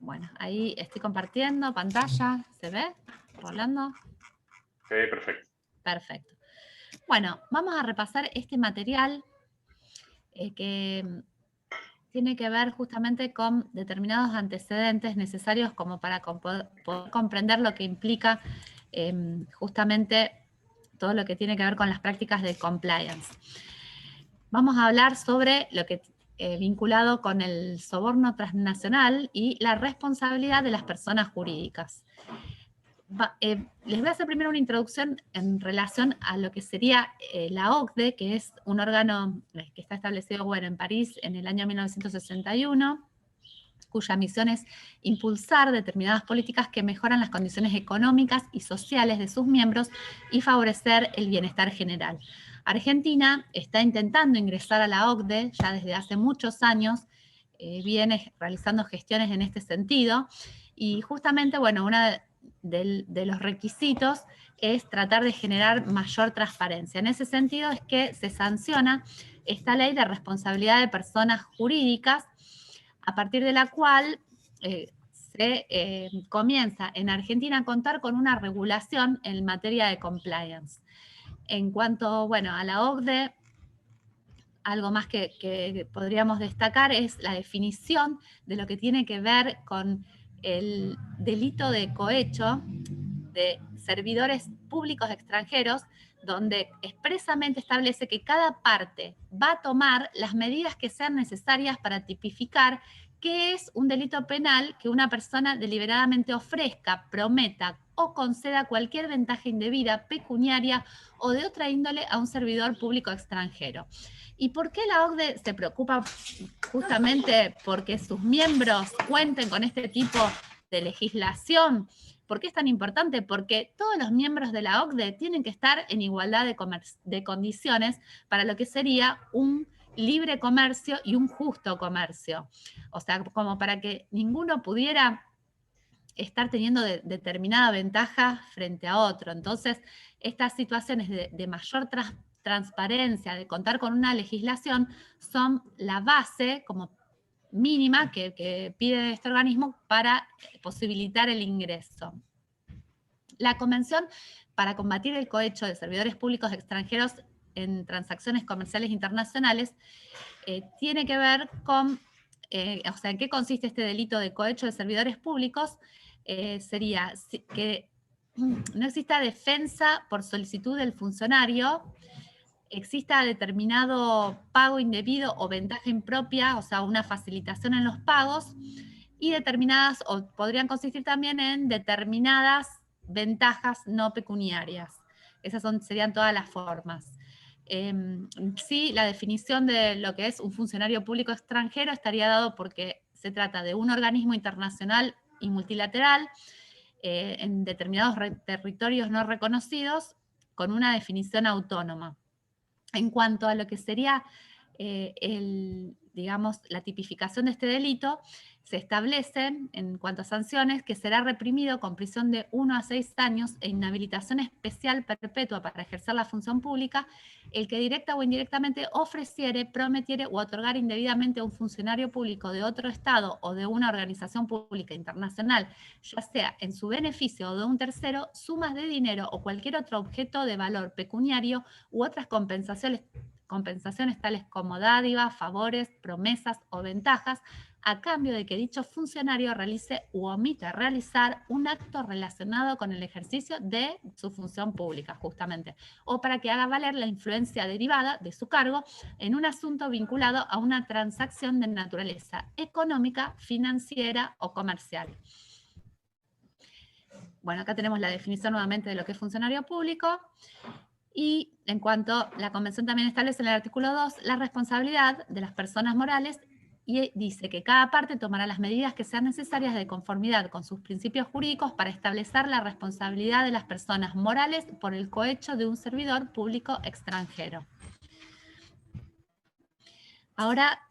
Bueno, ahí estoy compartiendo pantalla. ¿Se ve? ¿Rolando? Se ve perfecto. Perfecto. Bueno, vamos a repasar este material que tiene que ver justamente con determinados antecedentes necesarios como para poder comprender lo que implica justamente todo lo que tiene que ver con las prácticas de compliance. Vamos a hablar sobre lo que vinculado con el soborno transnacional y la responsabilidad de las personas jurídicas. Les voy a hacer primero una introducción en relación a lo que sería la OCDE, que es un órgano que está establecido, bueno, en París en el año 1961, cuya misión es impulsar determinadas políticas que mejoran las condiciones económicas y sociales de sus miembros y favorecer el bienestar general. Argentina está intentando ingresar a la OCDE ya desde hace muchos años, viene realizando gestiones en este sentido, y justamente, bueno, una de los requisitos es tratar de generar mayor transparencia. En ese sentido es que se sanciona esta ley de responsabilidad de personas jurídicas, a partir de la cual se comienza en Argentina a contar con una regulación en materia de compliance. En cuanto, bueno, a la OCDE, algo más que podríamos destacar es la definición de lo que tiene que ver con el delito de cohecho de servidores públicos extranjeros, donde expresamente establece que cada parte va a tomar las medidas que sean necesarias para tipificar qué es un delito penal que una persona deliberadamente ofrezca, prometa o conceda cualquier ventaja indebida, pecuniaria o de otra índole a un servidor público extranjero. ¿Y por qué la OCDE se preocupa justamente porque sus miembros cuenten con este tipo de legislación? ¿Por qué es tan importante? Porque todos los miembros de la OCDE tienen que estar en igualdad de condiciones para lo que sería un libre comercio y un justo comercio. O sea, como para que ninguno pudiera estar teniendo determinada ventaja frente a otro. Entonces, estas situaciones de mayor transparencia, de contar con una legislación, son la base como mínima que pide este organismo para posibilitar el ingreso. La Convención para combatir el cohecho de servidores públicos extranjeros en transacciones comerciales internacionales tiene que ver con, o sea, ¿en qué consiste este delito de cohecho de servidores públicos? Sería que no exista defensa por solicitud del funcionario, exista determinado pago indebido o ventaja impropia, o sea, una facilitación en los pagos, y determinadas, o podrían consistir también en determinadas ventajas no pecuniarias. Esas serían todas las formas. Sí, la definición de lo que es un funcionario público extranjero estaría dado porque se trata de un organismo internacional y multilateral en determinados territorios no reconocidos con una definición autónoma. En cuanto a lo que sería digamos, la tipificación de este delito, se establece en cuanto a sanciones que será reprimido con prisión de 1 a 6 años e inhabilitación especial perpetua para ejercer la función pública el que directa o indirectamente ofreciere, prometiere u otorgar indebidamente a un funcionario público de otro Estado o de una organización pública internacional, ya sea en su beneficio o de un tercero, sumas de dinero o cualquier otro objeto de valor pecuniario u otras compensaciones tales como dádivas, favores, promesas o ventajas, a cambio de que dicho funcionario realice u omita realizar un acto relacionado con el ejercicio de su función pública, justamente, o para que haga valer la influencia derivada de su cargo en un asunto vinculado a una transacción de naturaleza económica, financiera o comercial. Bueno, acá tenemos la definición nuevamente de lo que es funcionario público. Y en cuanto la Convención también establece en el artículo 2 la responsabilidad de las personas morales y dice que cada parte tomará las medidas que sean necesarias de conformidad con sus principios jurídicos para establecer la responsabilidad de las personas morales por el cohecho de un servidor público extranjero. Ahora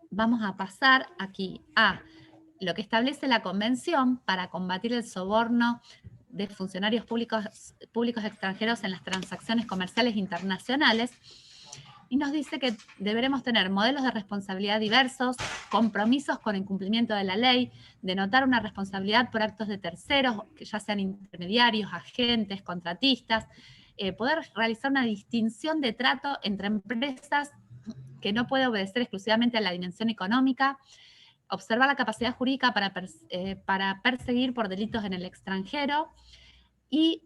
vamos a pasar aquí a lo que establece la Convención para combatir el soborno de funcionarios públicos extranjeros en las transacciones comerciales internacionales. y nos dice que deberemos tener modelos de responsabilidad diversos, compromisos con el cumplimiento de la ley, denotar una responsabilidad por actos de terceros, que ya sean intermediarios, agentes, contratistas, poder realizar una distinción de trato entre empresas que no puede obedecer exclusivamente a la dimensión económica, observar la capacidad jurídica para perseguir por delitos en el extranjero y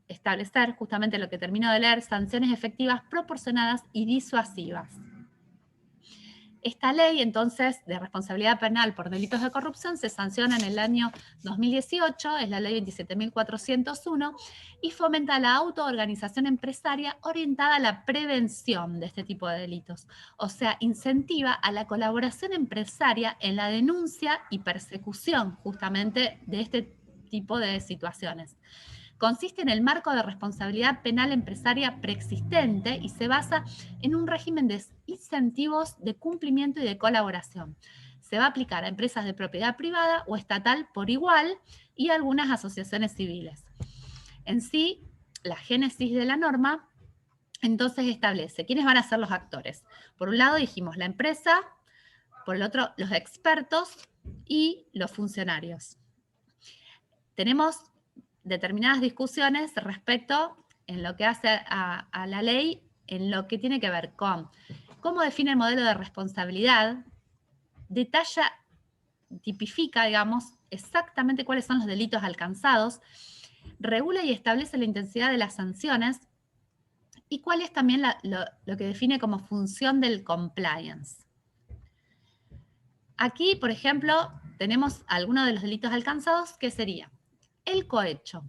establecer justamente lo que termino de leer, sanciones efectivas, proporcionadas y disuasivas. Esta ley, entonces, de responsabilidad penal por delitos de corrupción se sanciona en el año 2018, es la ley 27.401, y fomenta la autoorganización empresaria orientada a la prevención de este tipo de delitos. O sea, incentiva a la colaboración empresaria en la denuncia y persecución justamente de este tipo de situaciones. Consiste en el marco de responsabilidad penal empresaria preexistente y se basa en un régimen de incentivos de cumplimiento y de colaboración. Se va a aplicar a empresas de propiedad privada o estatal por igual y a algunas asociaciones civiles. En sí, la génesis de la norma entonces establece quiénes van a ser los actores. Por un lado dijimos la empresa, por el otro los expertos y los funcionarios. Tenemos determinadas discusiones respecto en lo que hace a la ley, en lo que tiene que ver con cómo define el modelo de responsabilidad, detalla, tipifica, digamos, exactamente cuáles son los delitos alcanzados, regula y establece la intensidad de las sanciones y cuál es también lo que define como función del compliance. Aquí, por ejemplo, tenemos algunos de los delitos alcanzados, que sería el cohecho.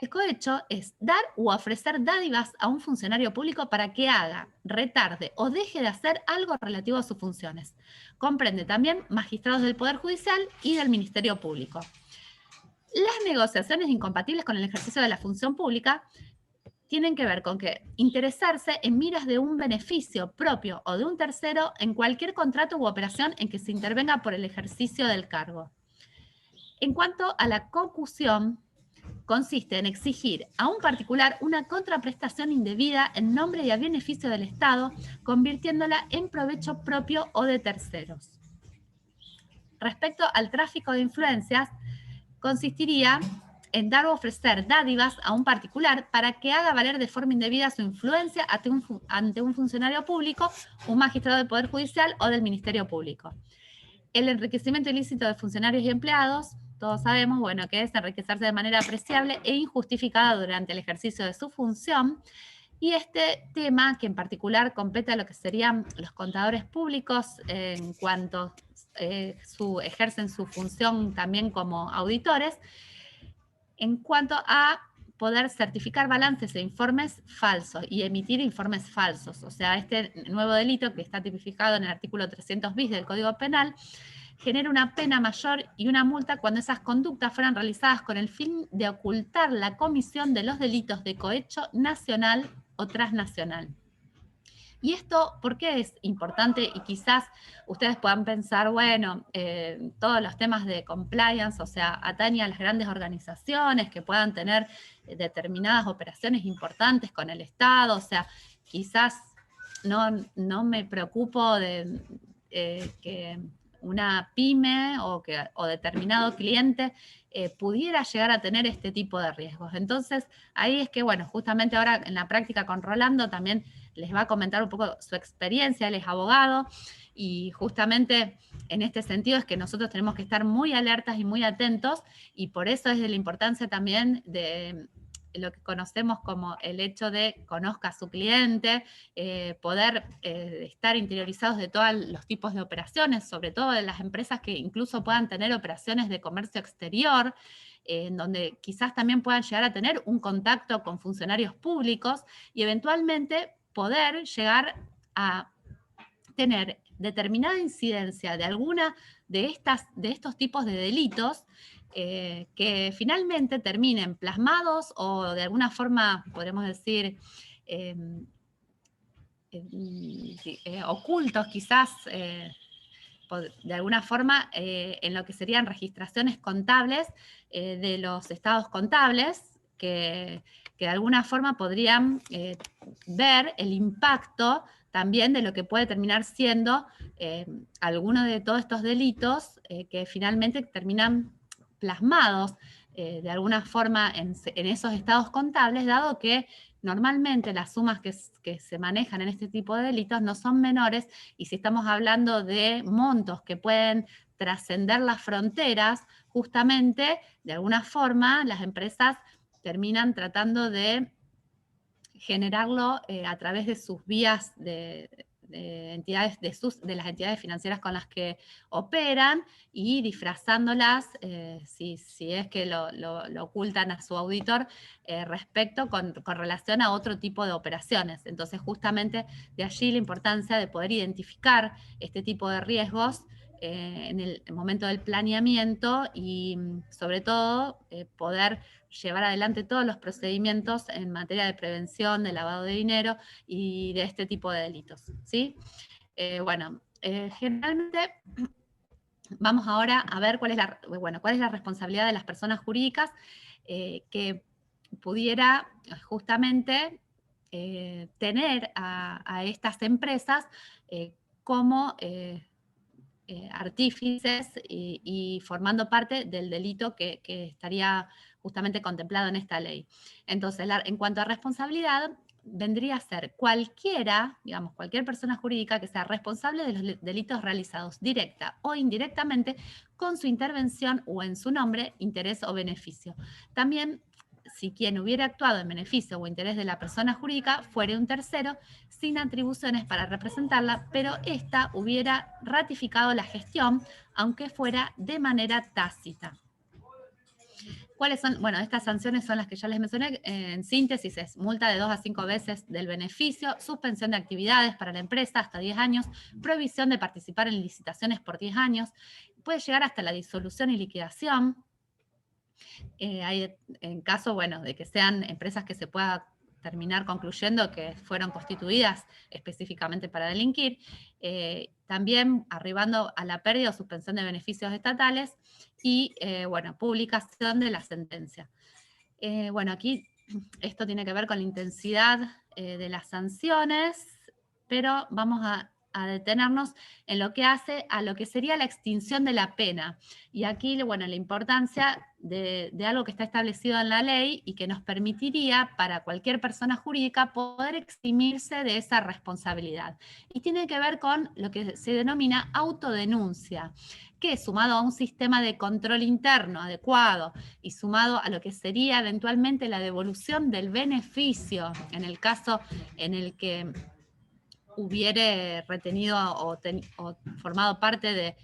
El cohecho es dar u ofrecer dádivas a un funcionario público para que haga, retarde o deje de hacer algo relativo a sus funciones. Comprende también magistrados del Poder Judicial y del Ministerio Público. Las negociaciones incompatibles con el ejercicio de la función pública tienen que ver con que interesarse en miras de un beneficio propio o de un tercero en cualquier contrato u operación en que se intervenga por el ejercicio del cargo. En cuanto a la concusión, consiste en exigir a un particular una contraprestación indebida en nombre y a beneficio del Estado, convirtiéndola en provecho propio o de terceros. Respecto al tráfico de influencias, consistiría en dar o ofrecer dádivas a un particular para que haga valer de forma indebida su influencia ante un funcionario público, un magistrado del Poder Judicial o del Ministerio Público. El enriquecimiento ilícito de funcionarios y empleados, todos sabemos, bueno, que es enriquecerse de manera apreciable e injustificada durante el ejercicio de su función. Y este tema, que en particular compete a lo que serían los contadores públicos en cuanto ejercen su función también como auditores, en cuanto a poder certificar balances e informes falsos y emitir informes falsos. O sea, este nuevo delito que está tipificado en el artículo 300 bis del Código Penal genera una pena mayor y una multa cuando esas conductas fueran realizadas con el fin de ocultar la comisión de los delitos de cohecho nacional o transnacional. Y esto, ¿por qué es importante? Y quizás ustedes puedan pensar, bueno, todos los temas de compliance, o sea, atañe a las grandes organizaciones que puedan tener determinadas operaciones importantes con el Estado, o sea, quizás no me preocupo de que una pyme o determinado cliente pudiera llegar a tener este tipo de riesgos. Entonces, ahí es que, bueno, justamente ahora en la práctica con Rolando también les va a comentar un poco su experiencia, él es abogado, y justamente en este sentido es que nosotros tenemos que estar muy alertas y muy atentos, y por eso es de la importancia también de lo que conocemos como el hecho de conozca a su cliente, poder estar interiorizados de todos los tipos de operaciones, sobre todo de las empresas que incluso puedan tener operaciones de comercio exterior, en donde quizás también puedan llegar a tener un contacto con funcionarios públicos y eventualmente poder llegar a tener determinada incidencia de alguna de estos tipos de delitos que finalmente terminen plasmados o de alguna forma, podríamos decir, ocultos quizás de alguna forma en lo que serían registraciones contables de los estados contables, que de alguna forma podrían ver el impacto también de lo que puede terminar siendo alguno de todos estos delitos que finalmente terminan plasmados de alguna forma en esos estados contables, dado que normalmente las sumas que se manejan en este tipo de delitos no son menores, y si estamos hablando de montos que pueden trascender las fronteras, justamente, de alguna forma, las empresas terminan tratando de generarlo a través de sus vías de entidades, de las entidades financieras con las que operan, y disfrazándolas, si es que lo ocultan a su auditor, respecto con relación a otro tipo de operaciones. Entonces, justamente de allí la importancia de poder identificar este tipo de riesgos en el momento del planeamiento y, sobre todo, poder llevar adelante todos los procedimientos en materia de prevención, de lavado de dinero y de este tipo de delitos, ¿sí? Generalmente vamos ahora a ver cuál es la responsabilidad de las personas jurídicas que pudiera justamente tener a estas empresas como artífices y formando parte del delito que estaría justamente contemplado en esta ley. Entonces, en cuanto a responsabilidad, vendría a ser cualquiera, digamos, cualquier persona jurídica que sea responsable de los delitos realizados directa o indirectamente con su intervención o en su nombre, interés o beneficio. También, si quien hubiera actuado en beneficio o interés de la persona jurídica fuera un tercero sin atribuciones para representarla, pero ésta hubiera ratificado la gestión, aunque fuera de manera tácita. ¿Cuáles son? Bueno, estas sanciones son las que ya les mencioné. En síntesis, es multa de 2 a 5 veces del beneficio, suspensión de actividades para la empresa hasta 10 años, prohibición de participar en licitaciones por 10 años, puede llegar hasta la disolución y liquidación. Hay, en caso, bueno, de que sean empresas que se pueda terminar concluyendo que fueron constituidas específicamente para delinquir, también arribando a la pérdida o suspensión de beneficios estatales y, publicación de la sentencia. Aquí esto tiene que ver con la intensidad de las sanciones, pero vamos a detenernos en lo que hace a lo que sería la extinción de la pena. Y aquí, la importancia de algo que está establecido en la ley y que nos permitiría para cualquier persona jurídica poder eximirse de esa responsabilidad. Y tiene que ver con lo que se denomina autodenuncia, que sumado a un sistema de control interno adecuado y sumado a lo que sería eventualmente la devolución del beneficio en el caso en el que hubiere retenido o formado parte de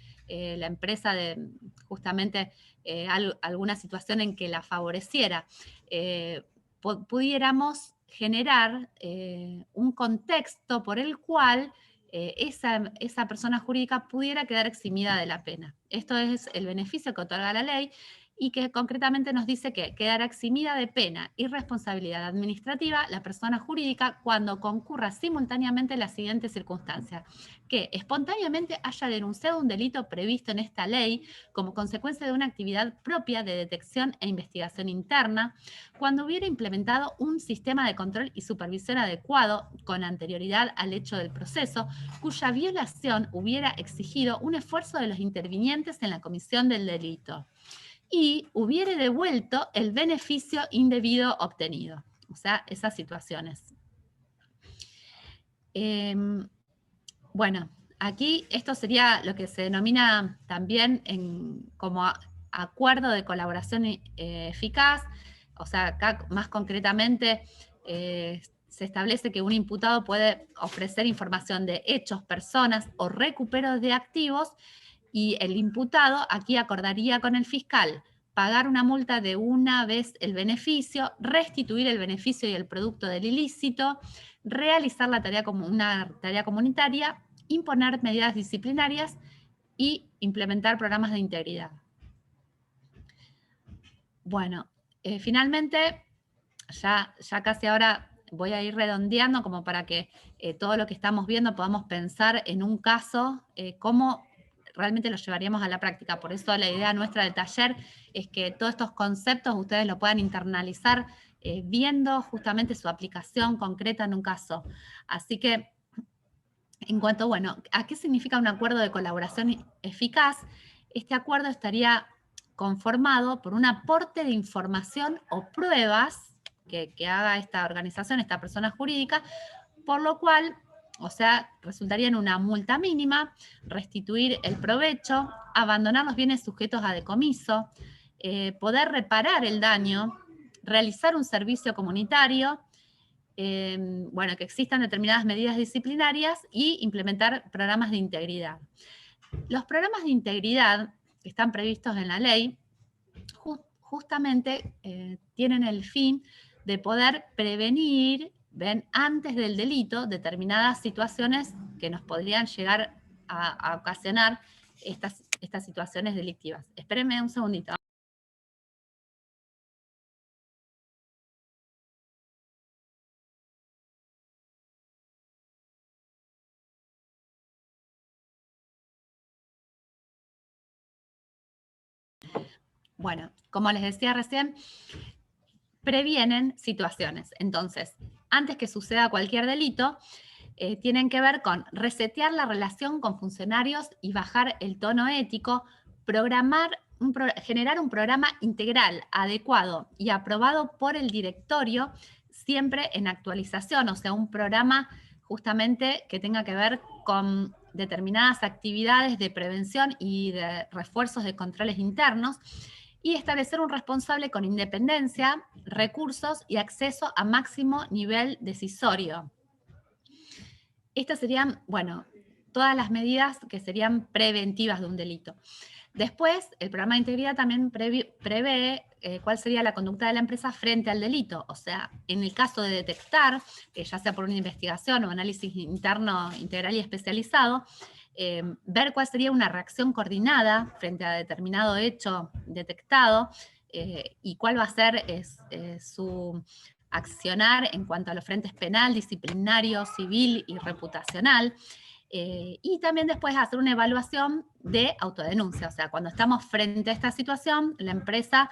la empresa de justamente alguna situación en que la favoreciera, pudiéramos generar un contexto por el cual esa persona jurídica pudiera quedar eximida de la pena. Esto es el beneficio que otorga la ley y que concretamente nos dice que quedará eximida de pena y responsabilidad administrativa la persona jurídica cuando concurra simultáneamente las siguientes circunstancias: que espontáneamente haya denunciado un delito previsto en esta ley como consecuencia de una actividad propia de detección e investigación interna, cuando hubiera implementado un sistema de control y supervisión adecuado con anterioridad al hecho del proceso, cuya violación hubiera exigido un esfuerzo de los intervinientes en la comisión del delito, y hubiere devuelto el beneficio indebido obtenido. O sea, esas situaciones. Aquí esto sería lo que se denomina también como acuerdo de colaboración eficaz. O sea, acá más concretamente se establece que un imputado puede ofrecer información de hechos, personas o recuperos de activos, y el imputado aquí acordaría con el fiscal pagar una multa de una vez el beneficio, restituir el beneficio y el producto del ilícito, realizar la tarea como una tarea comunitaria, imponer medidas disciplinarias y implementar programas de integridad. Finalmente, ya casi ahora voy a ir redondeando como para que todo lo que estamos viendo podamos pensar en un caso, cómo realmente lo llevaríamos a la práctica. Por eso la idea nuestra del taller es que todos estos conceptos ustedes lo puedan internalizar viendo justamente su aplicación concreta en un caso. Así que, en cuanto, bueno, ¿a qué significa un acuerdo de colaboración eficaz? Este acuerdo estaría conformado por un aporte de información o pruebas que haga esta organización, esta persona jurídica, por lo cual, o sea, resultaría en una multa mínima, restituir el provecho, abandonar los bienes sujetos a decomiso, poder reparar el daño, realizar un servicio comunitario, bueno, que existan determinadas medidas disciplinarias y implementar programas de integridad. Los programas de integridad que están previstos en la ley justamente tienen el fin de poder prevenir, antes del delito, determinadas situaciones que nos podrían llegar a ocasionar estas situaciones delictivas. Espérenme un segundito. Bueno, como les decía recién, previenen situaciones. Entonces, antes que suceda cualquier delito, tienen que ver con resetear la relación con funcionarios y bajar el tono ético, generar un programa integral, adecuado y aprobado por el directorio, siempre en actualización, o sea, un programa justamente que tenga que ver con determinadas actividades de prevención y de refuerzos de controles internos, y establecer un responsable con independencia, recursos y acceso a máximo nivel decisorio. Estas serían, bueno, todas las medidas que serían preventivas de un delito. Después, el programa de integridad también prevé cuál sería la conducta de la empresa frente al delito. O sea, en el caso de detectar, ya sea por una investigación o análisis interno integral y especializado, ver cuál sería una reacción coordinada frente a determinado hecho detectado y cuál va a ser su accionar en cuanto a los frentes penal, disciplinario, civil y reputacional. Y también después hacer una evaluación de autodenuncia. O sea, cuando estamos frente a esta situación, la empresa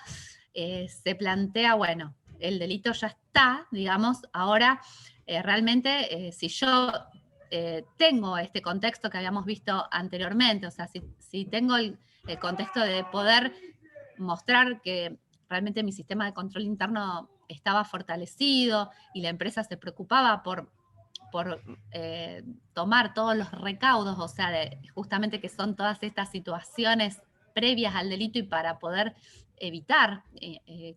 se plantea, bueno, el delito ya está, digamos, ahora realmente si yo tengo este contexto que habíamos visto anteriormente, o sea, si tengo el contexto de poder mostrar que realmente mi sistema de control interno estaba fortalecido y la empresa se preocupaba por tomar todos los recaudos, o sea, justamente que son todas estas situaciones previas al delito y para poder evitar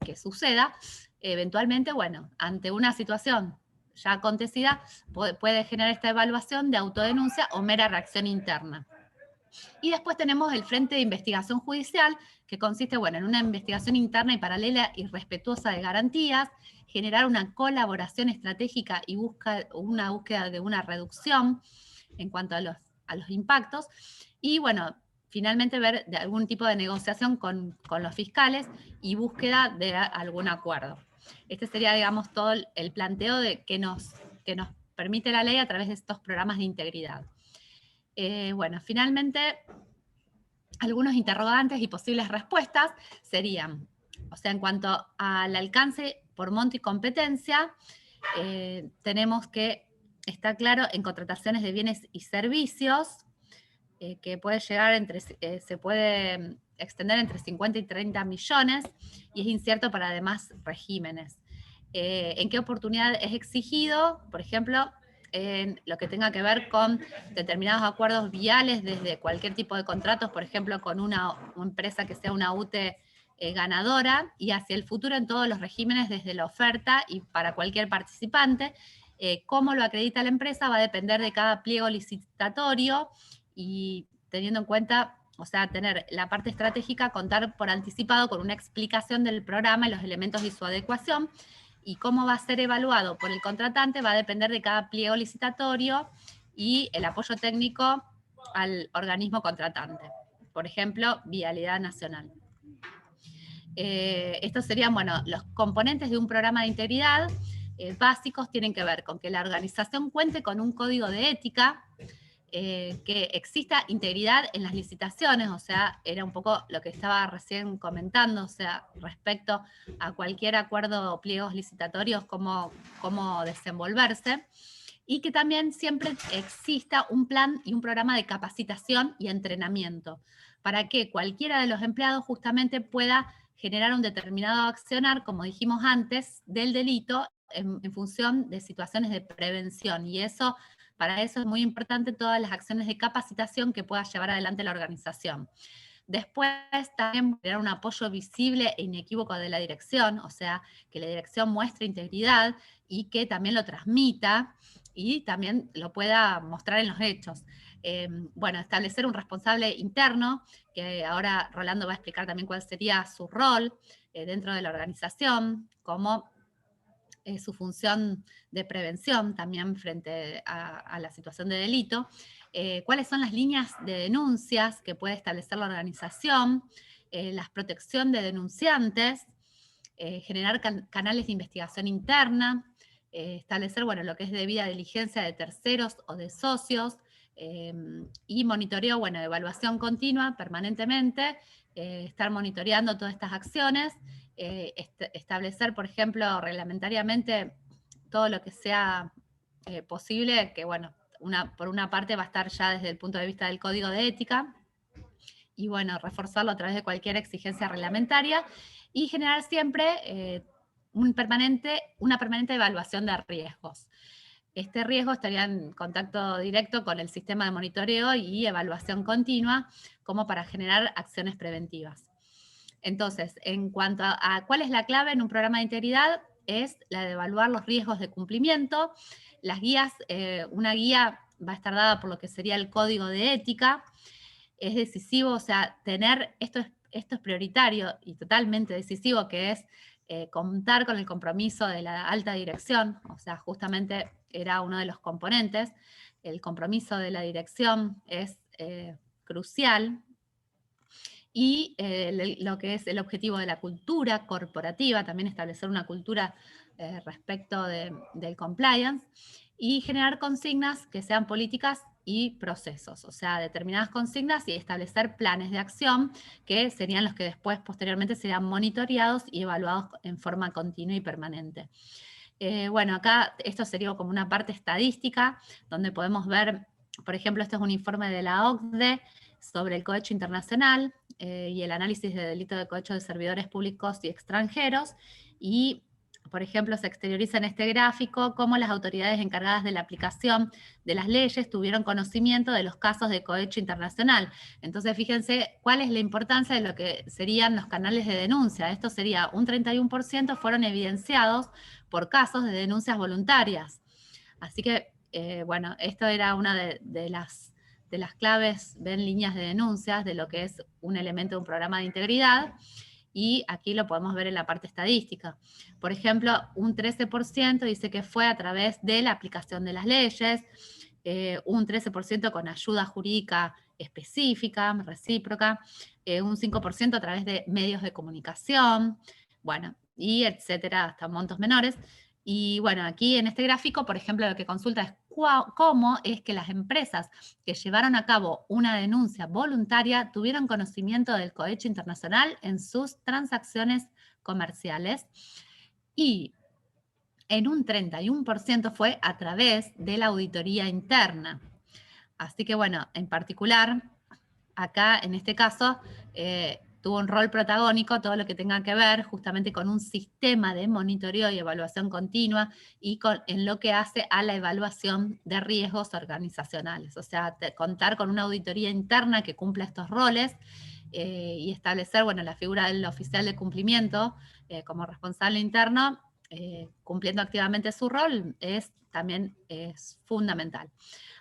que suceda, eventualmente, bueno, ante una situación ya acontecida, puede generar esta evaluación de autodenuncia o mera reacción interna. Y después tenemos el Frente de Investigación Judicial, que consiste, bueno, en una investigación interna y paralela y respetuosa de garantías, generar una colaboración estratégica y una búsqueda de una reducción en cuanto a los impactos. Y, bueno, finalmente ver de algún tipo de negociación con los fiscales y búsqueda de algún acuerdo. Este sería, digamos, todo el planteo que nos permite la ley a través de estos programas de integridad. Bueno, finalmente, algunos interrogantes y posibles respuestas serían, o sea, en cuanto al alcance por monto y competencia, tenemos que está claro en contrataciones de bienes y servicios, que puede llegar se puede extender entre 50 y 30 millones y es incierto para demás regímenes. ¿En qué oportunidad es exigido? Por ejemplo, en lo que tenga que ver con determinados acuerdos viales desde cualquier tipo de contratos, por ejemplo, con una empresa que sea una UTE ganadora, y hacia el futuro en todos los regímenes desde la oferta y para cualquier participante. Cómo lo acredita la empresa va a depender de cada pliego licitatorio y teniendo en cuenta, o sea, tener la parte estratégica, contar por anticipado con una explicación del programa y los elementos y su adecuación, y cómo va a ser evaluado por el contratante va a depender de cada pliego licitatorio y el apoyo técnico al organismo contratante. Por ejemplo, Vialidad Nacional. Estos serían, bueno, los componentes de un programa de integridad básicos. Tienen que ver con que la organización cuente con un código de ética, que exista integridad en las licitaciones, o sea, era un poco lo que estaba recién comentando, o sea, respecto a cualquier acuerdo o pliegos licitatorios, cómo desenvolverse, y que también siempre exista un plan y un programa de capacitación y entrenamiento, para que cualquiera de los empleados justamente pueda generar un determinado accionar, como dijimos antes, del delito en función de situaciones de prevención, y eso, para eso es muy importante todas las acciones de capacitación que pueda llevar adelante la organización. Después también crear un apoyo visible e inequívoco de la dirección, o sea, que la dirección muestre integridad y que también lo transmita y también lo pueda mostrar en los hechos. Bueno, establecer un responsable interno, que ahora Rolando va a explicar también cuál sería su rol dentro de la organización, como su función de prevención también frente a la situación de delito, cuáles son las líneas de denuncias que puede establecer la organización, la protección de denunciantes, generar canales de investigación interna, establecer, bueno, lo que es debida diligencia de terceros o de socios, y monitoreo, bueno, evaluación continua permanentemente, estar monitoreando todas estas acciones, establecer, por ejemplo, reglamentariamente todo lo que sea posible, que bueno, por una parte va a estar ya desde el punto de vista del código de ética, y bueno, reforzarlo a través de cualquier exigencia reglamentaria, y generar siempre una permanente evaluación de riesgos. Este riesgo estaría en contacto directo con el sistema de monitoreo y evaluación continua, como para generar acciones preventivas. Entonces, en cuanto a cuál es la clave en un programa de integridad, es la de evaluar los riesgos de cumplimiento. Las guías, una guía va a estar dada por lo que sería el código de ética. Es decisivo, o sea, tener, esto es prioritario y totalmente decisivo, que es contar con el compromiso de la alta dirección, o sea, justamente era uno de los componentes. El compromiso de la dirección es crucial, y lo que es el objetivo de la cultura corporativa, también establecer una cultura respecto del compliance, y generar consignas que sean políticas y procesos, o sea, determinadas consignas, y establecer planes de acción que serían los que después, posteriormente, serían monitoreados y evaluados en forma continua y permanente. Bueno, acá esto sería como una parte estadística, donde podemos ver, por ejemplo, este es un informe de la OCDE sobre el cohecho internacional y el análisis de delito de cohecho de servidores públicos y extranjeros, y por ejemplo, se exterioriza en este gráfico cómo las autoridades encargadas de la aplicación de las leyes tuvieron conocimiento de los casos de cohecho internacional. Entonces, fíjense cuál es la importancia de lo que serían los canales de denuncia. Esto sería un 31% fueron evidenciados por casos de denuncias voluntarias. Así que, bueno, esto era una de las claves, ven, líneas de denuncias de lo que es un elemento de un programa de integridad, y aquí lo podemos ver en la parte estadística. Por ejemplo, un 13% dice que fue a través de la aplicación de las leyes, un 13% con ayuda jurídica específica, recíproca, un 5% a través de medios de comunicación, bueno, y etcétera, hasta montos menores. Y bueno, aquí en este gráfico, por ejemplo, lo que consulta es cómo es que las empresas que llevaron a cabo una denuncia voluntaria tuvieron conocimiento del cohecho internacional en sus transacciones comerciales. Y en un 31% fue a través de la auditoría interna. Así que bueno, en particular, acá en este caso, tuvo un rol protagónico todo lo que tenga que ver justamente con un sistema de monitoreo y evaluación continua, y en lo que hace a la evaluación de riesgos organizacionales. O sea, contar con una auditoría interna que cumpla estos roles, y establecer, bueno, la figura del oficial de cumplimiento como responsable interno, cumpliendo activamente su rol, también es fundamental.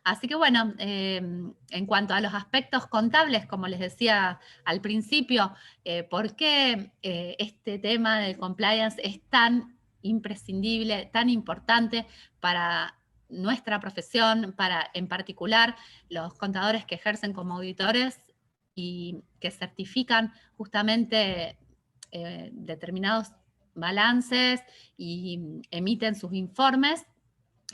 Así que bueno, en cuanto a los aspectos contables, como les decía al principio, ¿por qué este tema del compliance es tan imprescindible, tan importante para nuestra profesión, para en particular los contadores que ejercen como auditores y que certifican justamente determinados balances y emiten sus informes?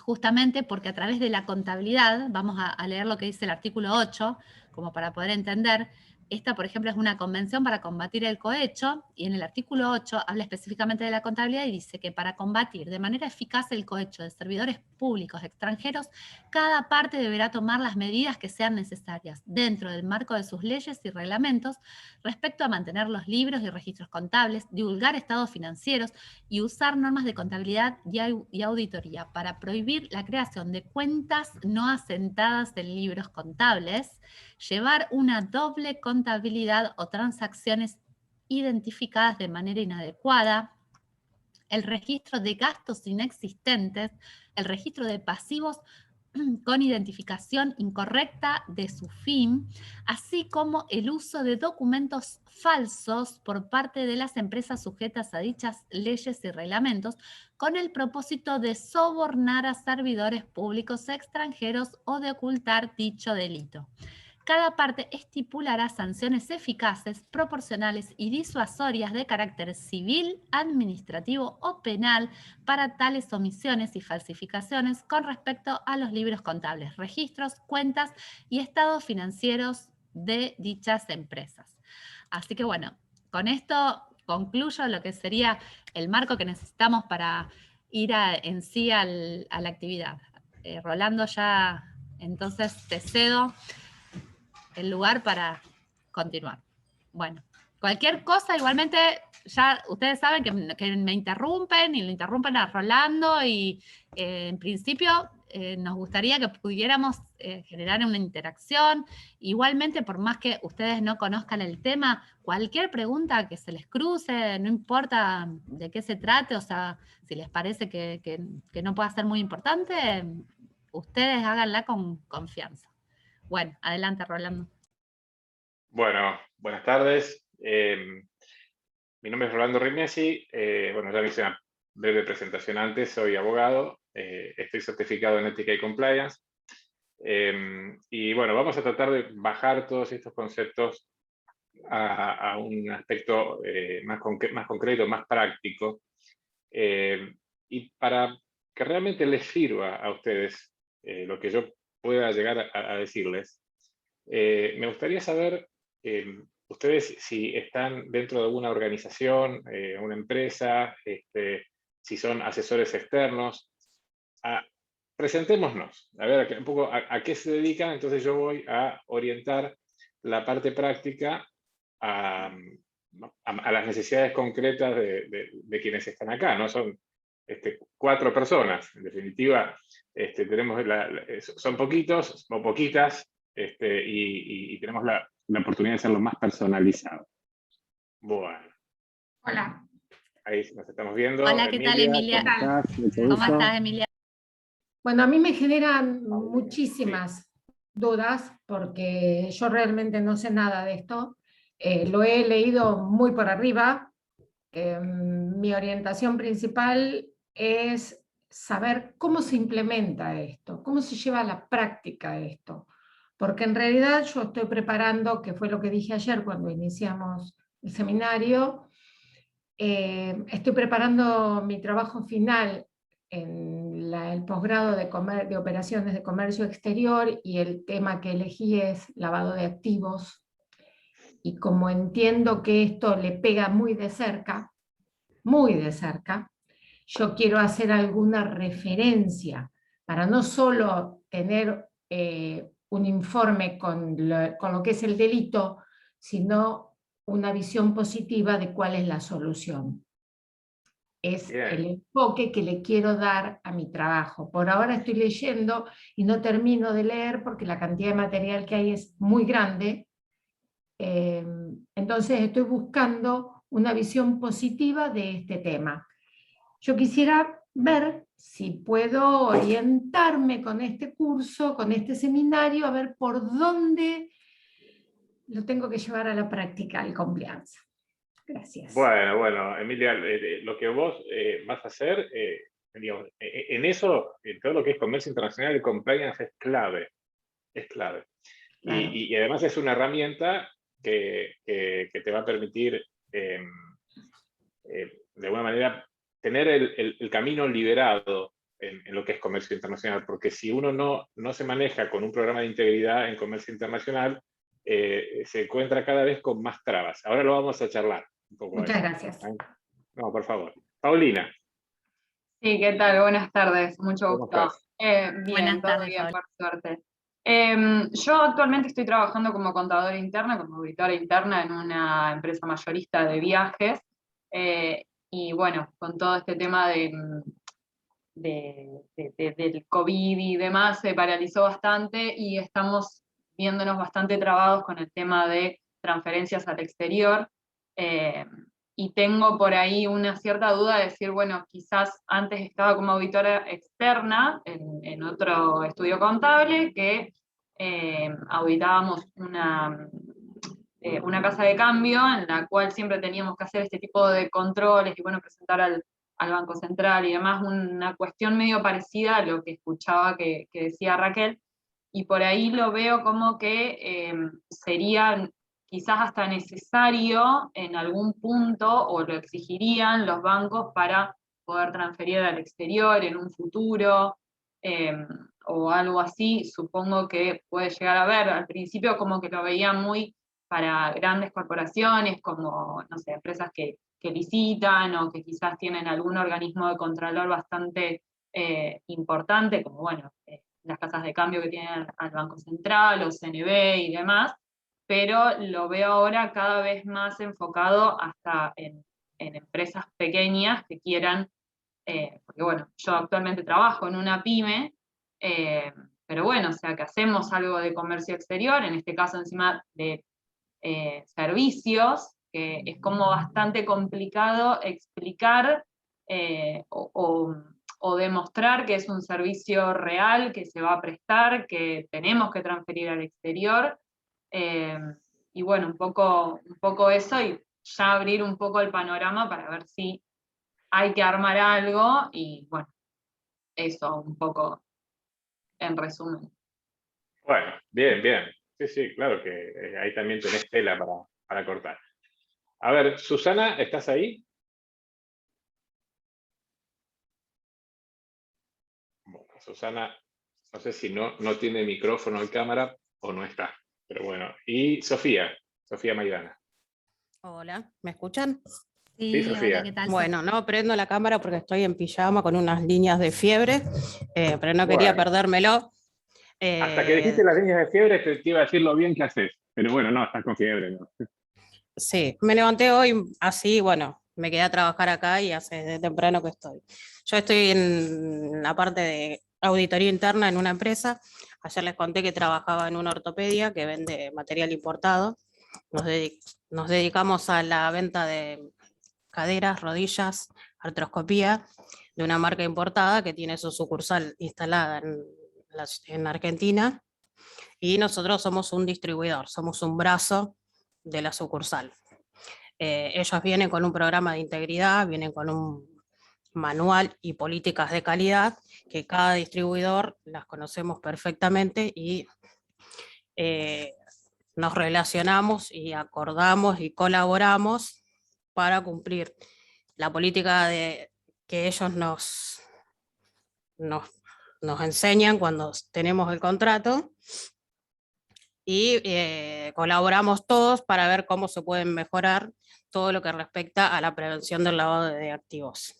justamente porque a través de la contabilidad, vamos a leer lo que dice el artículo 8, como para poder entender. Esta, por ejemplo, es una convención para combatir el cohecho, y en el artículo 8 habla específicamente de la contabilidad y dice que para combatir de manera eficaz el cohecho de servidores públicos extranjeros, cada parte deberá tomar las medidas que sean necesarias dentro del marco de sus leyes y reglamentos respecto a mantener los libros y registros contables, divulgar estados financieros y usar normas de contabilidad y auditoría para prohibir la creación de cuentas no asentadas en libros contables, llevar una doble contabilidad o transacciones identificadas de manera inadecuada, el registro de gastos inexistentes, el registro de pasivos con identificación incorrecta de su fin, así como el uso de documentos falsos por parte de las empresas sujetas a dichas leyes y reglamentos con el propósito de sobornar a servidores públicos extranjeros o de ocultar dicho delito. Cada parte estipulará sanciones eficaces, proporcionales y disuasorias de carácter civil, administrativo o penal para tales omisiones y falsificaciones con respecto a los libros contables, registros, cuentas y estados financieros de dichas empresas. Así que bueno, con esto concluyo lo que sería el marco que necesitamos para ir en sí a la actividad. Rolando, ya entonces te cedo el lugar para continuar. Bueno, cualquier cosa, igualmente, ya ustedes saben que me interrumpen y lo interrumpen a Rolando y en principio nos gustaría que pudiéramos generar una interacción. Igualmente, por más que ustedes no conozcan el tema, cualquier pregunta que se les cruce, no importa de qué se trate, o sea, si les parece que no pueda ser muy importante, ustedes háganla con confianza. Bueno, adelante, Rolando. Bueno, buenas tardes. Mi nombre es Rolando Rimesi. Bueno, ya hice una breve presentación antes. Soy abogado. Estoy certificado en ética y compliance. Y bueno, vamos a tratar de bajar todos estos conceptos a un aspecto más concreto, más práctico. Y para que realmente les sirva a ustedes lo que yo pueda llegar a decirles, me gustaría saber ustedes si están dentro de alguna organización, una empresa, si son asesores externos. Presentémonos, a ver un poco a qué se dedican, entonces yo voy a orientar la parte práctica a las necesidades concretas de quienes están acá, ¿no? Son 4 personas, en definitiva, tenemos son poquitos o poquitas, y tenemos la oportunidad de hacerlo más personalizado. Bueno. Hola. Ahí nos estamos viendo. Hola, ¿qué tal, Emilia? ¿Cómo estás? ¿Cómo estás, Emilia? Bueno, a mí me generan muchísimas dudas porque yo realmente no sé nada de esto. Lo he leído muy por arriba. Mi orientación principal es saber cómo se implementa esto, cómo se lleva a la práctica esto. Porque en realidad yo estoy preparando, que fue lo que dije ayer cuando iniciamos el seminario, estoy preparando mi trabajo final en el posgrado de operaciones de comercio exterior, y el tema que elegí es lavado de activos. Y como entiendo que esto le pega muy de cerca, yo quiero hacer alguna referencia para no solo tener un informe con lo que es el delito, sino una visión positiva de cuál es la solución. Es el enfoque que le quiero dar a mi trabajo. Por ahora estoy leyendo y no termino de leer porque la cantidad de material que hay es muy grande. Entonces estoy buscando una visión positiva de este tema. Yo quisiera ver si puedo orientarme con este curso, con este seminario, a ver por dónde lo tengo que llevar a la práctica, al compliance. Gracias. Bueno, Emilia, lo que vos vas a hacer, digamos, en eso, en todo lo que es comercio internacional, el compliance es clave. Es clave. Claro. Y además es una herramienta que te va a permitir, de alguna manera, tener el camino liberado en lo que es comercio internacional, porque si uno no se maneja con un programa de integridad en comercio internacional, se encuentra cada vez con más trabas. Ahora lo vamos a charlar un poco. Muchas gracias. No, por favor. Paulina. Sí, ¿qué tal? Buenas tardes, mucho ¿Cómo gusto. estás? Bien, Buenas todo tardes, bien, Paula. por suerte. Yo actualmente estoy trabajando como contadora interna, como auditora interna en una empresa mayorista de viajes. Y bueno, con todo este tema del COVID y demás, se paralizó bastante y estamos viéndonos bastante trabados con el tema de transferencias al exterior. Y tengo por ahí una cierta duda de decir, bueno, quizás antes estaba como auditora externa en otro estudio contable que auditábamos una casa de cambio en la cual siempre teníamos que hacer este tipo de controles y bueno, presentar al Banco Central y demás, una cuestión medio parecida a lo que escuchaba que decía Raquel, y por ahí lo veo como que sería quizás hasta necesario en algún punto, o lo exigirían los bancos para poder transferir al exterior en un futuro, o algo así, supongo que puede llegar a ver. Al principio como que lo veía muy para grandes corporaciones, como, no sé, empresas que licitan, o que quizás tienen algún organismo de contralor bastante importante, como, bueno, las casas de cambio que tienen al Banco Central, o CNB y demás, pero lo veo ahora cada vez más enfocado hasta en empresas pequeñas que quieran, porque bueno, yo actualmente trabajo en una pyme, pero bueno, o sea, que hacemos algo de comercio exterior, en este caso encima de servicios, que es como bastante complicado explicar o demostrar que es un servicio real, que se va a prestar, que tenemos que transferir al exterior. Y bueno, un poco eso, y ya abrir un poco el panorama para ver si hay que armar algo, y bueno, eso un poco en resumen. Bueno, bien, bien. Sí, sí, claro que ahí también tenés tela para cortar. A ver, Susana, ¿estás ahí? Bueno, Susana, no sé si no tiene micrófono y cámara o no está, pero bueno. Y Sofía Maidana. Hola, ¿me escuchan? Sí, Sí, Sofía. hola, ¿qué tal? Bueno, no prendo la cámara porque estoy en pijama con unas líneas de fiebre, pero no quería Bueno. perdérmelo. Hasta que dijiste las líneas de fiebre te iba a decir lo bien que haces, pero bueno, no, estás con fiebre, ¿no? Sí, me levanté hoy así, bueno, me quedé a trabajar acá y hace de temprano que estoy. Yo estoy en la parte de auditoría interna en una empresa. Ayer les conté que trabajaba en una ortopedia que vende material importado. Nos dedicamos a la venta de caderas, rodillas, artroscopía, de una marca importada que tiene su sucursal instalada en Argentina, y nosotros somos un distribuidor, somos un brazo de la sucursal. Ellos vienen con un programa de integridad, vienen con un manual y políticas de calidad que cada distribuidor las conocemos perfectamente, y nos relacionamos y acordamos y colaboramos para cumplir la política que ellos nos enseñan cuando tenemos el contrato, y colaboramos todos para ver cómo se pueden mejorar todo lo que respecta a la prevención del lavado de activos.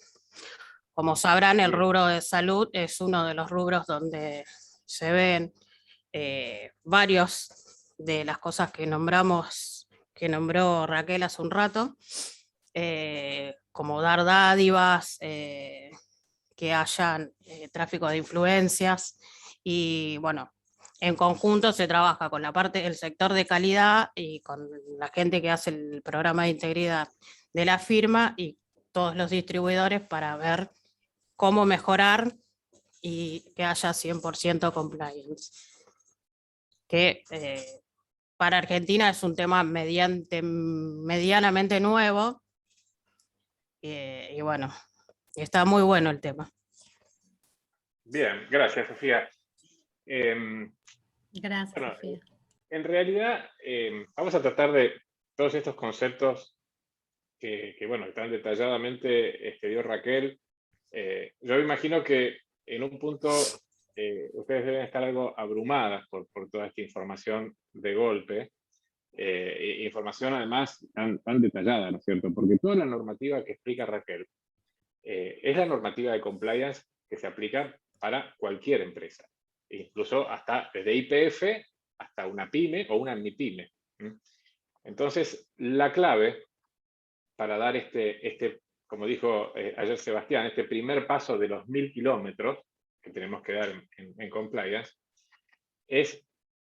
Como sabrán, el rubro de salud es uno de los rubros donde se ven varios de las cosas que nombró Raquel hace un rato, como dar dádivas, que hayan tráfico de influencias, y bueno, en conjunto se trabaja con la parte del sector de calidad y con la gente que hace el programa de integridad de la firma y todos los distribuidores para ver cómo mejorar y que haya 100% compliance. Que para Argentina es un tema medianamente nuevo, y bueno, está muy bueno el tema. Bien, gracias, Sofía. Gracias, Bueno, Sofía. en realidad, vamos a tratar de todos estos conceptos que bueno, tan detalladamente dio Raquel. Yo imagino que en un punto ustedes deben estar algo abrumadas por toda esta información de golpe, información además tan detallada, ¿no es cierto? Porque toda la normativa que explica Raquel es la normativa de compliance que se aplica para cualquier empresa, incluso hasta desde YPF hasta una pyme o una MIPYME. Entonces, la clave para dar como dijo ayer Sebastián, este primer paso de los 1000 kilómetros que tenemos que dar en compliance, es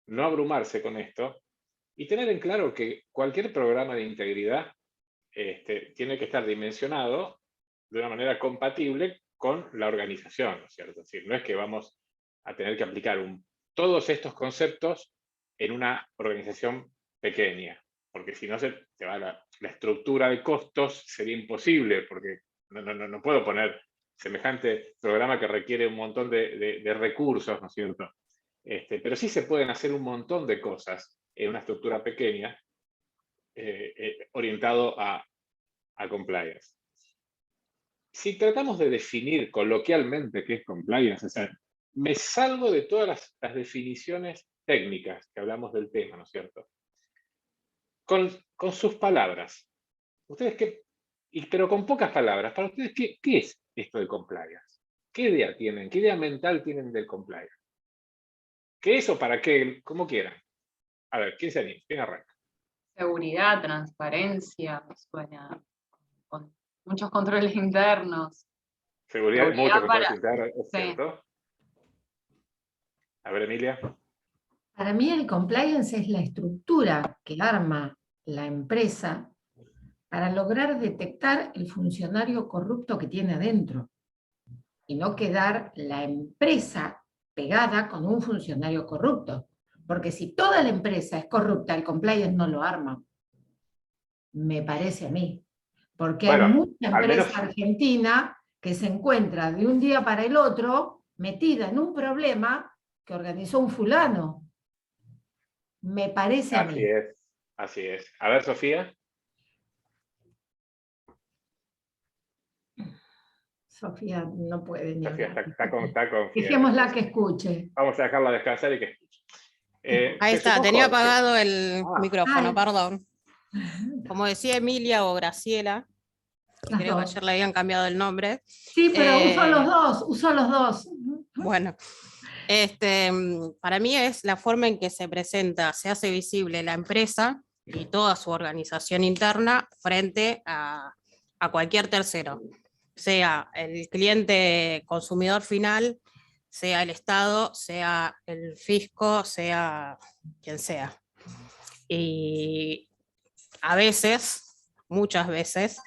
no abrumarse con esto y tener en claro que cualquier programa de integridad tiene que estar dimensionado de una manera compatible con la organización, ¿no es cierto? Es decir, no es que vamos a tener que aplicar todos estos conceptos en una organización pequeña, porque si no se va la estructura de costos, sería imposible, porque no puedo poner semejante programa que requiere un montón de recursos, ¿no es cierto? Pero sí se pueden hacer un montón de cosas en una estructura pequeña orientado a compliance. Si tratamos de definir coloquialmente qué es compliance, o sea, me salgo de todas las definiciones técnicas que hablamos del tema, ¿no es cierto? Con sus palabras. ¿Ustedes pero con pocas palabras, para ustedes, ¿qué es esto de compliance? ¿Qué idea tienen? ¿Qué idea mental tienen del compliance? ¿Qué es o para qué? Como quieran. A ver, ¿quién se anima? ¿Quién arranca? Seguridad, transparencia, suena con muchos controles internos. Seguridad, mucho control para... interno, es Sí. cierto. A ver, Emilia. Para mí el compliance es la estructura que arma la empresa para lograr detectar el funcionario corrupto que tiene adentro y no quedar la empresa pegada con un funcionario corrupto. Porque si toda la empresa es corrupta, el compliance no lo arma. Me parece a mí. Porque hay mucha empresa argentina que se encuentra de un día para el otro metida en un problema que organizó un fulano. Me parece a mí. Así es. A ver, Sofía. Sofía no puede ni Sofía hablar. está con Dejémosla que escuche. Vamos a dejarla descansar y que escuche. Ahí está, tenía apagado el micrófono, Ay. perdón. Como decía Emilia o Graciela, Las creo que dos. ayer le habían cambiado el nombre. Sí, pero usó los dos. Bueno, para mí es la forma en que se presenta, se hace visible la empresa y toda su organización interna frente a cualquier tercero, sea el cliente consumidor final, sea el Estado, sea el fisco, sea quien sea. Y a veces, muchas veces,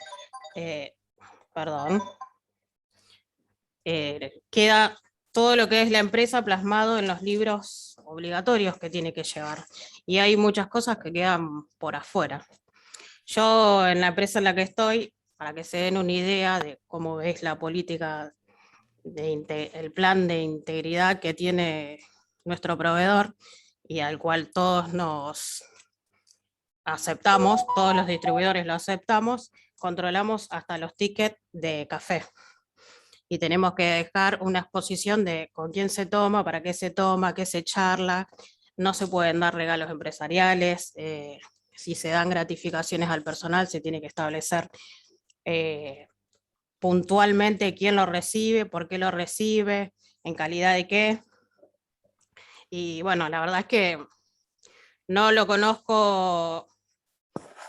queda todo lo que es la empresa plasmado en los libros obligatorios que tiene que llevar. Y hay muchas cosas que quedan por afuera. Yo en la empresa en la que estoy, para que se den una idea de cómo es la política, el plan de integridad que tiene nuestro proveedor y al cual todos nos aceptamos, todos los distribuidores lo aceptamos, controlamos hasta los tickets de café. Y tenemos que dejar una exposición de con quién se toma, para qué se toma, qué se charla. No se pueden dar regalos empresariales. Si se dan gratificaciones al personal, se tiene que establecer puntualmente quién lo recibe, por qué lo recibe, en calidad de qué. Y bueno, la verdad es que no lo conozco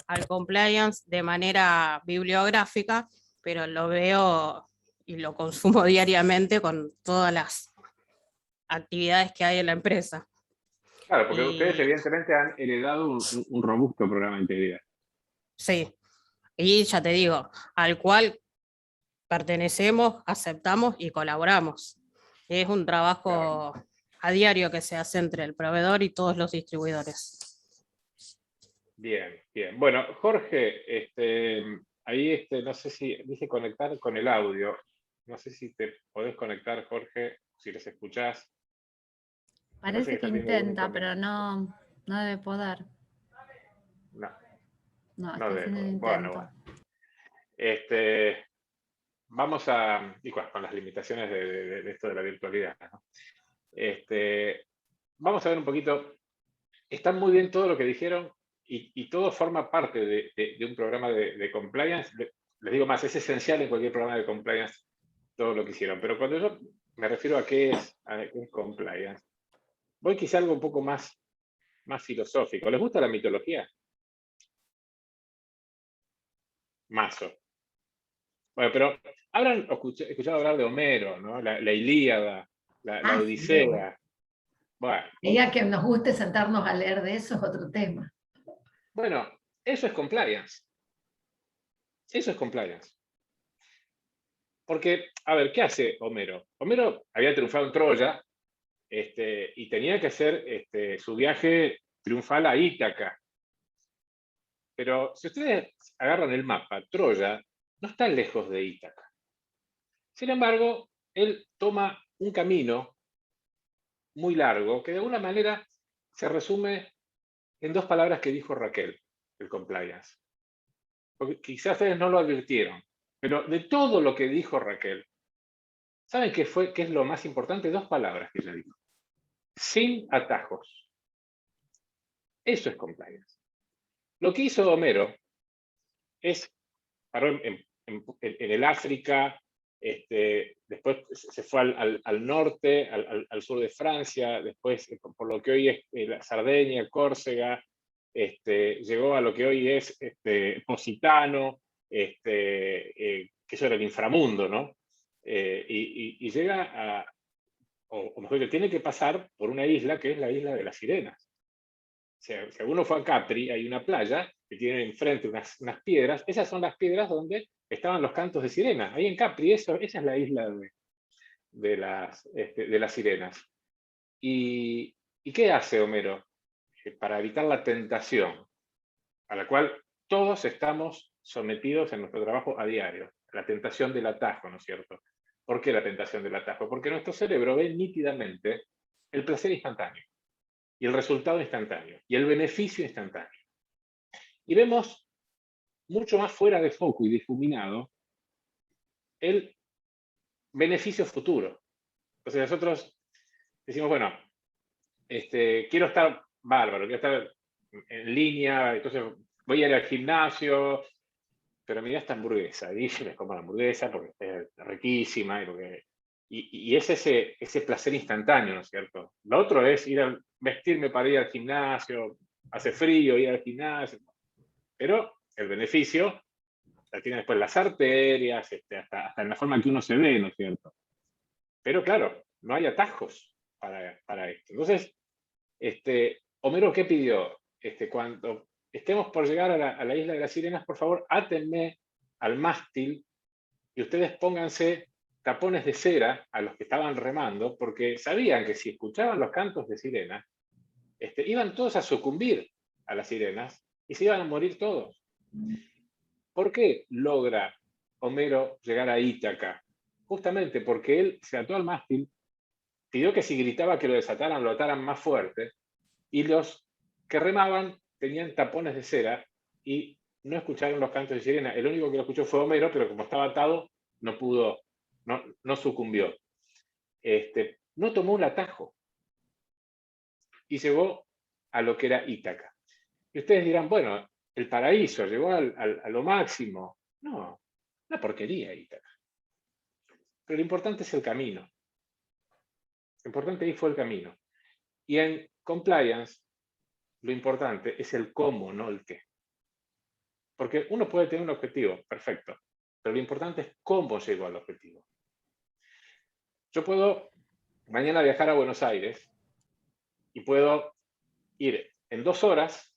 al compliance de manera bibliográfica, pero lo veo y lo consumo diariamente con todas las actividades que hay en la empresa. Claro, porque ustedes evidentemente han heredado un robusto programa de integridad. Sí, y ya te digo, al cual pertenecemos, aceptamos y colaboramos. Es un trabajo a diario que se hace entre el proveedor y todos los distribuidores. Bien, bien. Bueno, Jorge, ahí no sé si dice conectar con el audio. No sé si te podés conectar, Jorge, si les escuchás. Parece que intenta, pero no debe poder. No está haciendo el intento. Bueno. vamos a, y con las limitaciones de esto de la virtualidad, ¿no? Vamos a ver un poquito, está muy bien todo lo que dijeron y todo forma parte de un programa de compliance. Les digo más, es esencial en cualquier programa de compliance todo lo que hicieron, pero cuando yo me refiero a qué es compliance, voy quizá algo un poco más filosófico. ¿Les gusta la mitología? Mazo. Bueno, pero habrán escuchado hablar de Homero, ¿no? La Ilíada, la Sí, Odisea. Bueno, ella que nos guste sentarnos a leer de eso es otro tema. bueno, eso es compliance. Eso es compliance. Porque, a ver, ¿qué hace Homero? Homero había triunfado en Troya y tenía que hacer su viaje triunfal a Ítaca. Pero si ustedes agarran el mapa, Troya no está lejos de Ítaca. Sin embargo, él toma un camino muy largo que de alguna manera se resume en 2 palabras que dijo Raquel, el compliance. Porque quizás ustedes no lo advirtieron, pero de todo lo que dijo Raquel, ¿saben qué es lo más importante? 2 palabras que ella dijo. Sin atajos. Eso es compliance. Lo que hizo Homero es, paró en el África, después se fue al norte, al sur de Francia, después por lo que hoy es la Sardeña, Córcega, llegó a lo que hoy es Positano, que eso era el inframundo, ¿no? Y llega o mejor dicho, tiene que pasar por una isla que es la isla de las Sirenas. O sea, si alguno fue a Capri, hay una playa que tiene enfrente unas piedras. Esas son las piedras donde estaban los cantos de sirena. Ahí en Capri, esa es la isla de las sirenas. ¿Y qué hace Homero? Para evitar la tentación, a la cual todos estamos sometidos en nuestro trabajo a diario. La tentación del atajo, ¿no es cierto? ¿Por qué la tentación del atajo? Porque nuestro cerebro ve nítidamente el placer instantáneo, y el resultado instantáneo, y el beneficio instantáneo. Y vemos mucho más fuera de foco y difuminado el beneficio futuro. Entonces nosotros decimos, bueno, quiero estar bárbaro, quiero estar en línea, entonces voy a ir al gimnasio, pero mirá esta hamburguesa, y me como la hamburguesa porque es riquísima, y es ese placer instantáneo, ¿no es cierto? Lo otro es vestirme para ir al gimnasio, hace frío, ir al gimnasio, pero el beneficio la tienen después las arterias, hasta en la forma que uno se ve, ¿no es cierto? Pero claro, no hay atajos para esto. Entonces, Homero, ¿qué pidió? Cuando estemos por llegar a la isla de las Sirenas, por favor, átenme al mástil y ustedes pónganse tapones de cera a los que estaban remando, porque sabían que si escuchaban los cantos de sirena, iban todos a sucumbir a las sirenas y se iban a morir todos. ¿Por qué logra Homero llegar a Ítaca? Justamente porque él se ató al mástil, pidió que si gritaba que lo desataran, lo ataran más fuerte, y los que remaban tenían tapones de cera y no escucharon los cantos de sirena. El único que lo escuchó fue Homero, pero como estaba atado, no sucumbió. No tomó un atajo y llegó a lo que era Ítaca. Y ustedes dirán, bueno, el paraíso, llegó a lo máximo. No, una porquería Ítaca. Pero lo importante es el camino. Lo importante ahí fue el camino. Y en compliance, lo importante es el cómo, no el qué. Porque uno puede tener un objetivo, perfecto, pero lo importante es cómo llego al objetivo. Yo puedo mañana viajar a Buenos Aires y puedo ir en 2 horas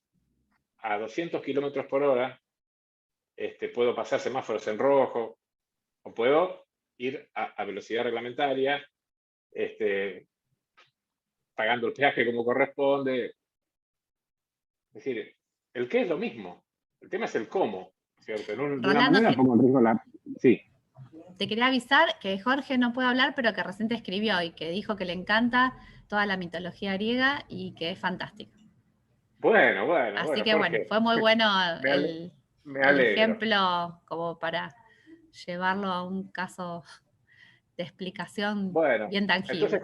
a 200 kilómetros por hora, puedo pasar semáforos en rojo, o puedo ir a velocidad reglamentaria, pagando el peaje como corresponde. Es decir, el qué es lo mismo, el tema es el cómo, ¿cierto? De una Rolando, manera pongo en riesgo la... Sí. Te quería avisar que Jorge no puede hablar, pero que recién te escribió y que dijo que le encanta toda la mitología griega y que es fantástica. Bueno, Así que Jorge, bueno, fue muy bueno me el alegro. ejemplo como para llevarlo a un caso de explicación Bueno, bien entonces tangible.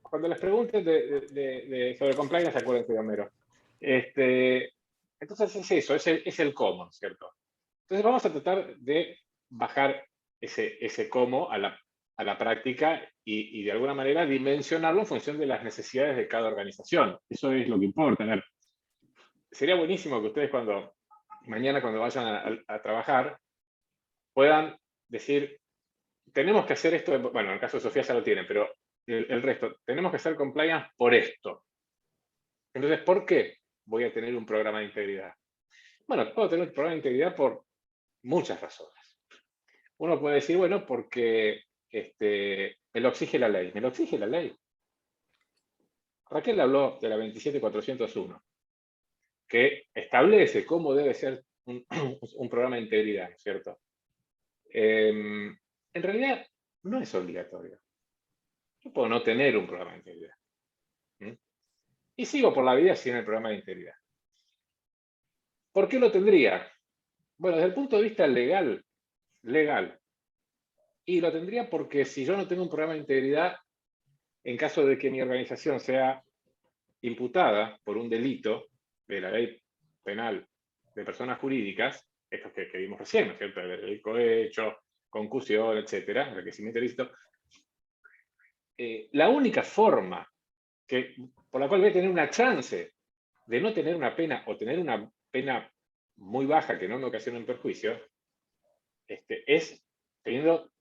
cuando les pregunten sobre compliance, acuérdense de Homero. Entonces es eso, es el cómo, ¿cierto? Entonces vamos a tratar de bajar ese cómo a la práctica y de alguna manera dimensionarlo en función de las necesidades de cada organización. Eso es lo que importa. A ver, sería buenísimo que ustedes mañana cuando vayan a trabajar puedan decir, tenemos que hacer esto, bueno, en el caso de Sofía ya lo tienen, pero el resto, tenemos que hacer compliance por esto. Entonces, ¿por qué voy a tener un programa de integridad? Bueno, puedo tener un programa de integridad por muchas razones. Uno puede decir, bueno, porque me lo exige la ley. Me lo exige la ley. Raquel habló de la 27401, que establece cómo debe ser un programa de integridad, ¿no es cierto? En realidad, no es obligatorio. Yo puedo no tener un programa de integridad. Y sigo por la vida sin el programa de integridad. ¿Por qué lo tendría? Bueno, desde el punto de vista legal, y lo tendría porque si yo no tengo un programa de integridad, en caso de que mi organización sea imputada por un delito de la ley penal de personas jurídicas, estos que vimos recién, ¿no es cierto? El cohecho, concusión, etcétera, enriquecimiento ilícito, la única forma por la cual voy a tener una chance de no tener una pena o tener una pena muy baja que no me ocasione un perjuicio, es teniendo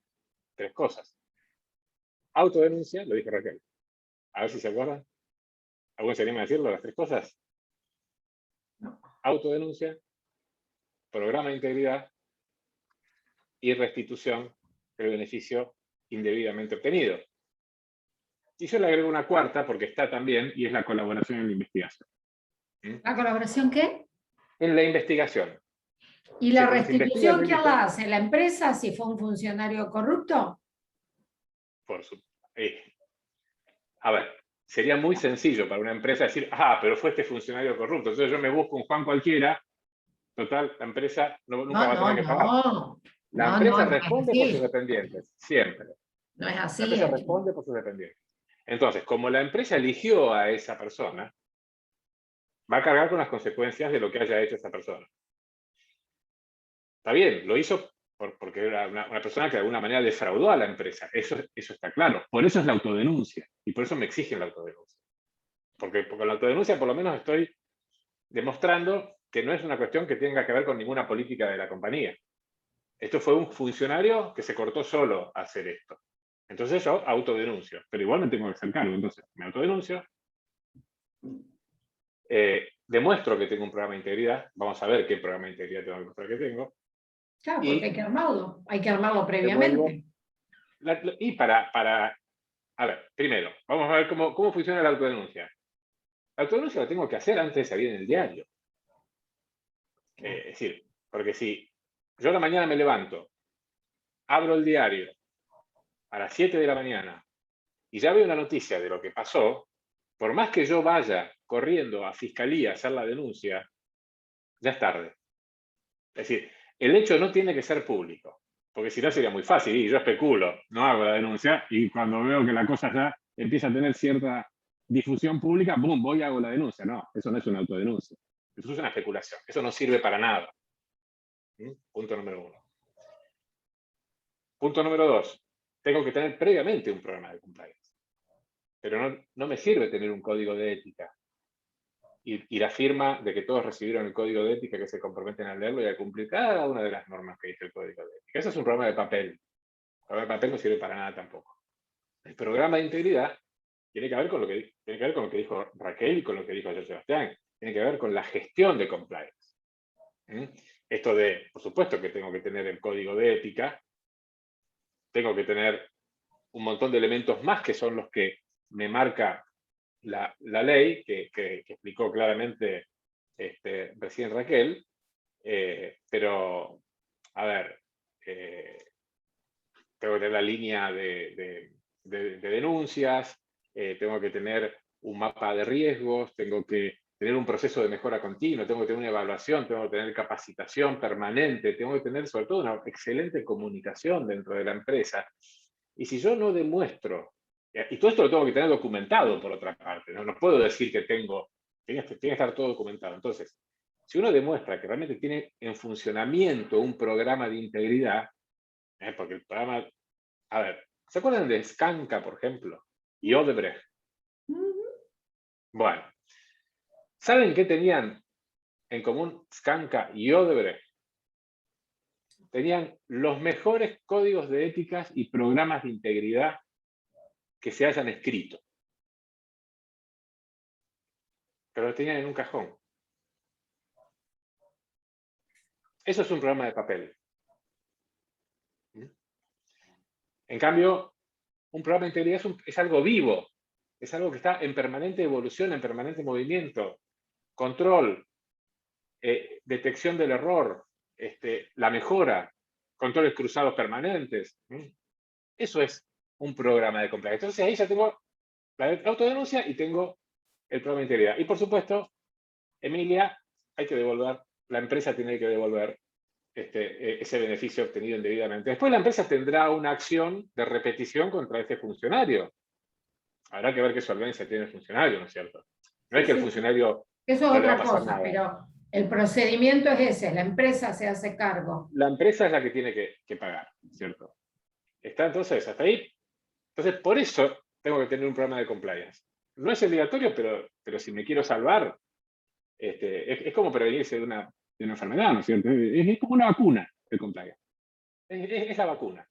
tres cosas. Autodenuncia, lo dijo Raquel. A ver si se acuerdan. ¿Alguno se anima a decirlo, las tres cosas? No. Autodenuncia, programa de integridad y restitución del beneficio indebidamente obtenido. Y yo le agrego una cuarta porque está también, y es la colaboración en la investigación. ¿La colaboración qué? En la investigación. ¿Y la Cuando se investiga el restitución quién delito, la hace? ¿La empresa si fue un funcionario corrupto? por su, a ver, sería muy sencillo para una empresa decir, pero fue este funcionario corrupto, entonces yo me busco un Juan cualquiera, total, la empresa nunca va a tener que pagar. La empresa No es responde por sus así. dependientes, siempre. No es La así. empresa responde por sus dependientes. Entonces, como la empresa eligió a esa persona, va a cargar con las consecuencias de lo que haya hecho esa persona. Está bien, lo hizo porque era una persona que de alguna manera defraudó a la empresa. Eso está claro. Por eso es la autodenuncia. Y por eso me exigen la autodenuncia. Porque con la autodenuncia por lo menos estoy demostrando que no es una cuestión que tenga que ver con ninguna política de la compañía. Esto fue un funcionario que se cortó solo a hacer esto. Entonces yo autodenuncio, pero igual me tengo que hacer cargo. Entonces me autodenuncio, demuestro que tengo un programa de integridad, vamos a ver qué programa de integridad tengo que mostrar que tengo. Claro, porque hay que armarlo previamente. Y a ver, primero, vamos a ver cómo funciona la autodenuncia. La autodenuncia la tengo que hacer antes de salir en el diario. Es decir, porque si yo a la mañana me levanto, abro el diario a las 7 de la mañana y ya veo una noticia de lo que pasó, por más que yo vaya corriendo a fiscalía a hacer la denuncia, ya es tarde. Es decir, el hecho no tiene que ser público, porque si no sería muy fácil, y yo especulo, no hago la denuncia, y cuando veo que la cosa ya empieza a tener cierta difusión pública, ¡boom!, voy y hago la denuncia. No, eso no es una autodenuncia. Eso es una especulación. Eso no sirve para nada. Punto número 1. Punto número 2. Tengo que tener previamente un programa de compliance. Pero no me sirve tener un código de ética y la firma de que todos recibieron el código de ética, que se comprometen a leerlo y a cumplir cada una de las normas que dice el código de ética. Eso es un programa de papel. El programa de papel no sirve para nada tampoco. El programa de integridad tiene que ver con lo que dijo Raquel y con lo que dijo José Sebastián. Tiene que ver con la gestión de compliance. Esto de, por supuesto que tengo que tener el código de ética, tengo que tener un montón de elementos más que son los que me marca la ley, que explicó claramente recién Raquel, pero, a ver, tengo que tener la línea de denuncias, tengo que tener un mapa de riesgos, tengo que tener un proceso de mejora continua, tengo que tener una evaluación, tengo que tener capacitación permanente, tengo que tener sobre todo una excelente comunicación dentro de la empresa. Y si yo no demuestro, y todo esto lo tengo que tener documentado por otra parte, no puedo decir que tiene que estar todo documentado. Entonces, si uno demuestra que realmente tiene en funcionamiento un programa de integridad, porque el programa, a ver, ¿se acuerdan de Skanka, por ejemplo? Y Odebrecht. Bueno, ¿saben qué tenían en común Skanka y Odebrecht? Tenían los mejores códigos de éticas y programas de integridad que se hayan escrito. Pero lo tenían en un cajón. Eso es un programa de papel. En cambio, un programa de integridad es algo vivo, es algo que está en permanente evolución, en permanente movimiento, control, detección del error, la mejora, controles cruzados permanentes. Eso es un programa de compliance. Entonces ahí ya tengo la autodenuncia y tengo el programa de integridad. Y por supuesto, Emilia, hay que devolver, la empresa tiene que devolver ese beneficio obtenido indebidamente. Después la empresa tendrá una acción de repetición contra ese funcionario. Habrá que ver qué solvencia tiene el funcionario, ¿no es cierto? No es que el funcionario Eso no es le va a otra pasar cosa, nada. pero el procedimiento es ese, la empresa se hace cargo. La empresa es la que tiene que pagar, ¿cierto? ¿Está entonces hasta ahí? Entonces, por eso tengo que tener un programa de compliance. No es obligatorio, pero si me quiero salvar, es como prevenirse de una enfermedad, ¿no es cierto? Es como una vacuna el compliance. Es la vacuna.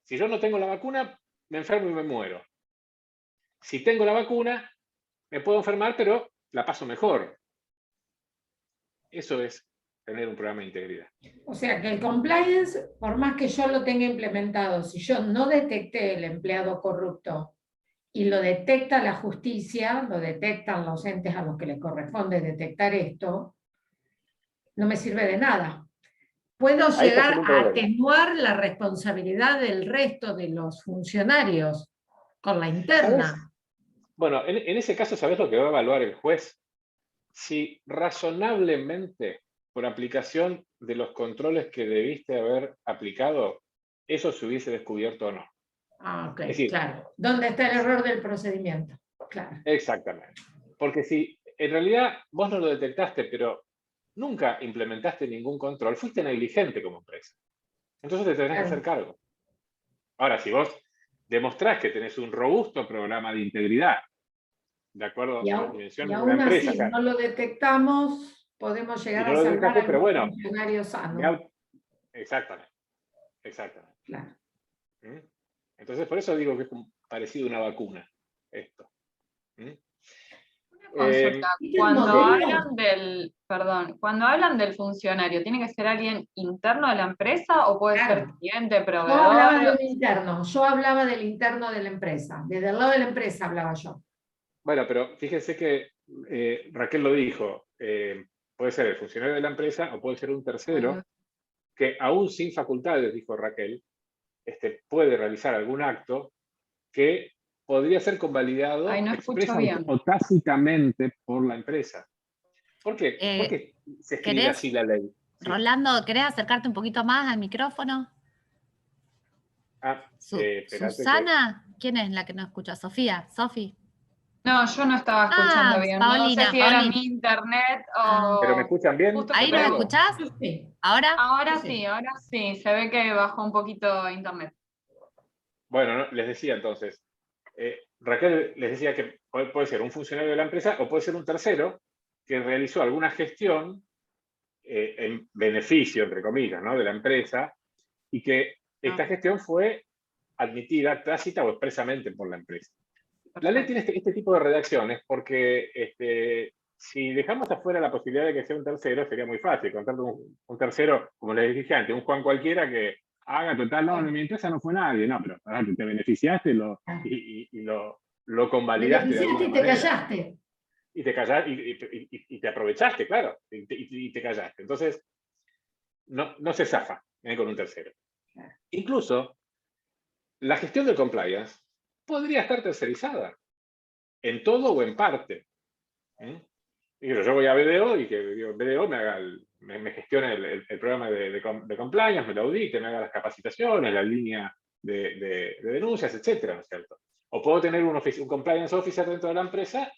Si yo no tengo la vacuna, me enfermo y me muero. Si tengo la vacuna, me puedo enfermar, pero la paso mejor. Eso es tener un programa de integridad. O sea que el compliance, por más que yo lo tenga implementado, si yo no detecté el empleado corrupto y lo detecta la justicia, lo detectan los entes a los que les corresponde detectar esto, no me sirve de nada. Puedo Ahí está llegar sin un a problema. atenuar la responsabilidad del resto de los funcionarios con la interna. ¿Sabes? Bueno, en ese caso, ¿sabes lo que va a evaluar el juez? Si razonablemente, por aplicación de los controles que debiste haber aplicado, eso se hubiese descubierto o no. Ah, ok, Es decir, claro. ¿Dónde está el error del procedimiento? Claro. exactamente. Porque si en realidad vos no lo detectaste, pero nunca implementaste ningún control, fuiste negligente como empresa. Entonces te tenés que hacer cargo. Ahora, si vos demostrás que tenés un robusto programa de integridad, de acuerdo a las dimensiones de una aún empresa, así, no lo detectamos, podemos y llegar no a lo salvar detectaste, a pero algún bueno, funcionario sano. exactamente. Exactamente. Claro. Entonces, por eso digo que es parecido a una vacuna, esto. Una consulta, cuando hablan del funcionario, ¿tiene que ser alguien interno de la empresa o puede ser cliente, Yo hablaba proveedor? de un interno, yo hablaba del interno de la empresa, desde el lado de la empresa hablaba yo. Bueno, pero fíjense que Raquel lo dijo, puede ser el funcionario de la empresa o puede ser un tercero que aún sin facultades, dijo Raquel, puede realizar algún acto que podría ser convalidado Ay, no escucho bien. o tácitamente por la empresa. ¿Por qué? ¿Por qué se escribe ¿Querés, así la ley? ¿Sí? Rolando, ¿querés acercarte un poquito más al micrófono? ¿Susana? ¿Quién es la que no escucha? ¿Sofía? ¿Sofi? No, yo no estaba escuchando bien. Paulina, no sé si era mi internet o... ¿Pero me escuchan bien? ¿Ahí nos escuchás? Sí. ¿Ahora? Ahora sí, se ve que bajó un poquito internet. Bueno, ¿no? Les decía entonces, Raquel les decía que puede ser un funcionario de la empresa o puede ser un tercero que realizó alguna gestión en beneficio, entre comillas, ¿no? de la empresa y que esta gestión fue admitida tácita o expresamente por la empresa. Perfecto. La ley tiene este tipo de redacciones porque si dejamos afuera la posibilidad de que sea un tercero, sería muy fácil. Contratar un tercero, como les dije antes, un Juan cualquiera que haga total, no, en mi empresa no fue nadie. No, pero te beneficiaste y lo convalidaste de alguna y te manera. callaste. Y te callaste y te aprovechaste, claro, y te callaste. Entonces, no se zafa con un tercero. Incluso, la gestión del compliance podría estar tercerizada, en todo o en parte. Y yo voy a BDO y que BDO me haga me gestione el programa de compliance, me lo audite, me haga las capacitaciones, la línea de denuncias, etcétera, ¿no es cierto? O puedo tener un compliance officer dentro de la empresa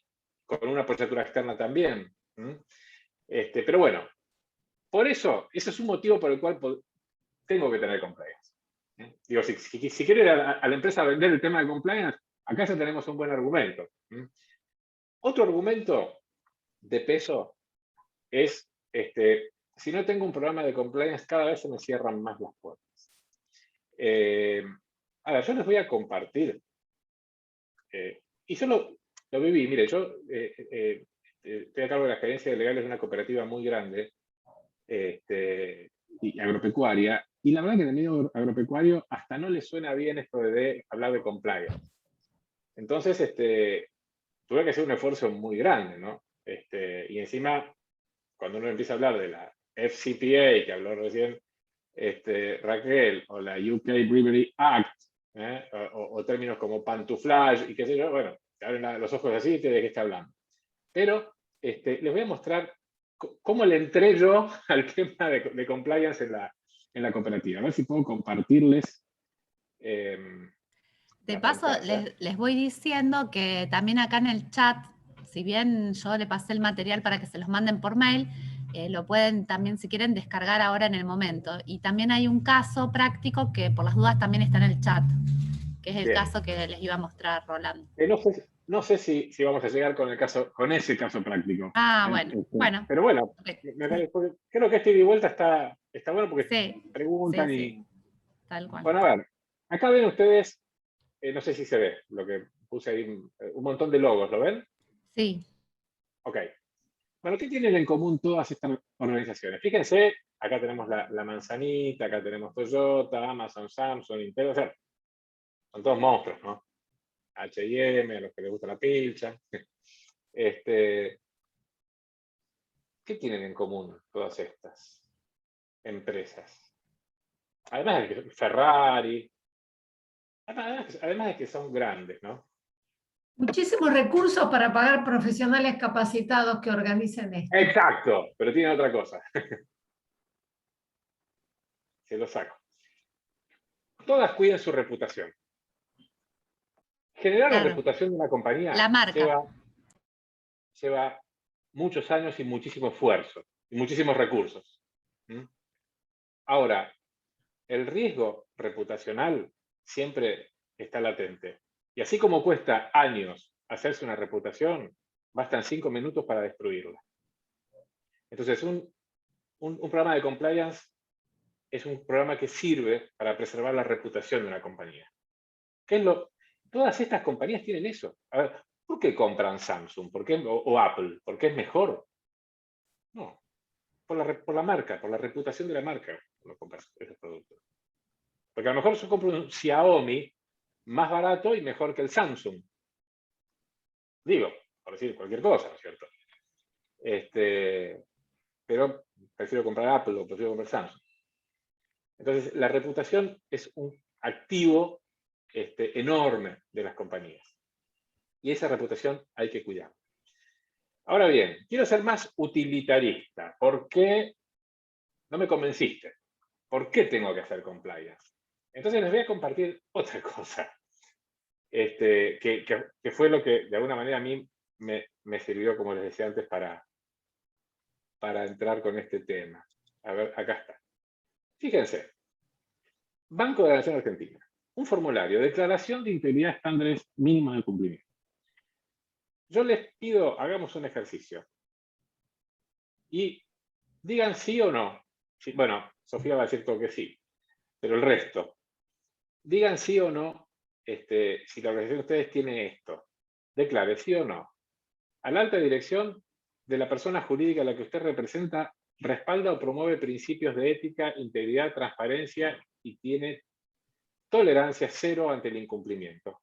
con una proyectura externa también. Pero bueno, por eso, ese es un motivo por el cual tengo que tener compliance. Digo, si quiero ir a la empresa a vender el tema de compliance, acá ya tenemos un buen argumento. Otro argumento de peso es, si no tengo un programa de compliance, cada vez se me cierran más las puertas. Ahora, yo les voy a compartir, y yo lo viví, mire, yo estoy a cargo de las gerencias legales de una cooperativa muy grande, y agropecuaria, y la verdad que en el medio agropecuario hasta no le suena bien esto de hablar de compliance. Entonces, tuve que hacer un esfuerzo muy grande, ¿no? Y encima, cuando uno empieza a hablar de la FCPA, que habló recién Raquel, o la UK Brewery Act, o términos como pantuflage, y qué sé yo, bueno, te abren los ojos así y te de qué está hablando. Pero les voy a mostrar cómo le entré yo al tema de compliance en la cooperativa. A ver si puedo compartirles. De paso, les voy diciendo que también acá en el chat, si bien yo le pasé el material para que se los manden por mail, lo pueden también, si quieren, descargar ahora en el momento. Y también hay un caso práctico que por las dudas también está en el chat, que es el Bien. caso que les iba a mostrar Rolando. No sé si vamos a llegar con ese caso práctico. Ah, bueno. Pero bueno, Okay. creo que este ida y vuelta está bueno porque Sí, preguntan sí, y... tal cual. Bueno, a ver, acá ven ustedes, no sé si se ve, lo que puse ahí, un montón de logos, ¿lo ven? Sí. Ok. Bueno, ¿qué tienen en común todas estas organizaciones? Fíjense, acá tenemos la manzanita, acá tenemos Toyota, Amazon, Samsung, Intel, o sea, son todos monstruos, ¿no? H&M, a los que les gusta la pilcha. ¿Qué tienen en común todas estas empresas? Además de que Ferrari, además de que son grandes, ¿no? Muchísimos recursos para pagar profesionales capacitados que organicen esto. Exacto, pero tienen otra cosa. Se lo saco. Todas cuidan su reputación. Generar la reputación de una compañía la marca. lleva muchos años y muchísimo esfuerzo y muchísimos recursos. Ahora, el riesgo reputacional siempre está latente. Y así como cuesta años hacerse una reputación, bastan 5 minutos para destruirla. Entonces, un programa de compliance es un programa que sirve para preservar la reputación de una compañía. Todas estas compañías tienen eso. A ver, ¿por qué compran Samsung? O Apple? ¿Por qué es mejor? No, por la marca, por la reputación de la marca, no compras esos productos. Porque a lo mejor yo compro un Xiaomi más barato y mejor que el Samsung. Digo, por decir cualquier cosa, ¿no es cierto? Pero prefiero comprar Apple o prefiero comprar Samsung. Entonces, la reputación es un activo enorme de las compañías. Y esa reputación hay que cuidar. Ahora bien, quiero ser más utilitarista. ¿Por qué no me convenciste? ¿Por qué tengo que hacer compliance? Entonces les voy a compartir otra cosa, que fue lo que de alguna manera a mí me sirvió, como les decía antes, para entrar con este tema. A ver, acá está. Fíjense, Banco de la Nación Argentina, un formulario, declaración de integridad, estándares mínimos de cumplimiento. Yo les pido, hagamos un ejercicio. Y digan sí o no. Sí, bueno, Sofía va a decir todo que sí, pero el resto. Digan sí o no, si la organización de ustedes tiene esto. Declare sí o no. A la alta dirección de la persona jurídica a la que usted representa respalda o promueve principios de ética, integridad, transparencia y tiene tolerancia cero ante el incumplimiento.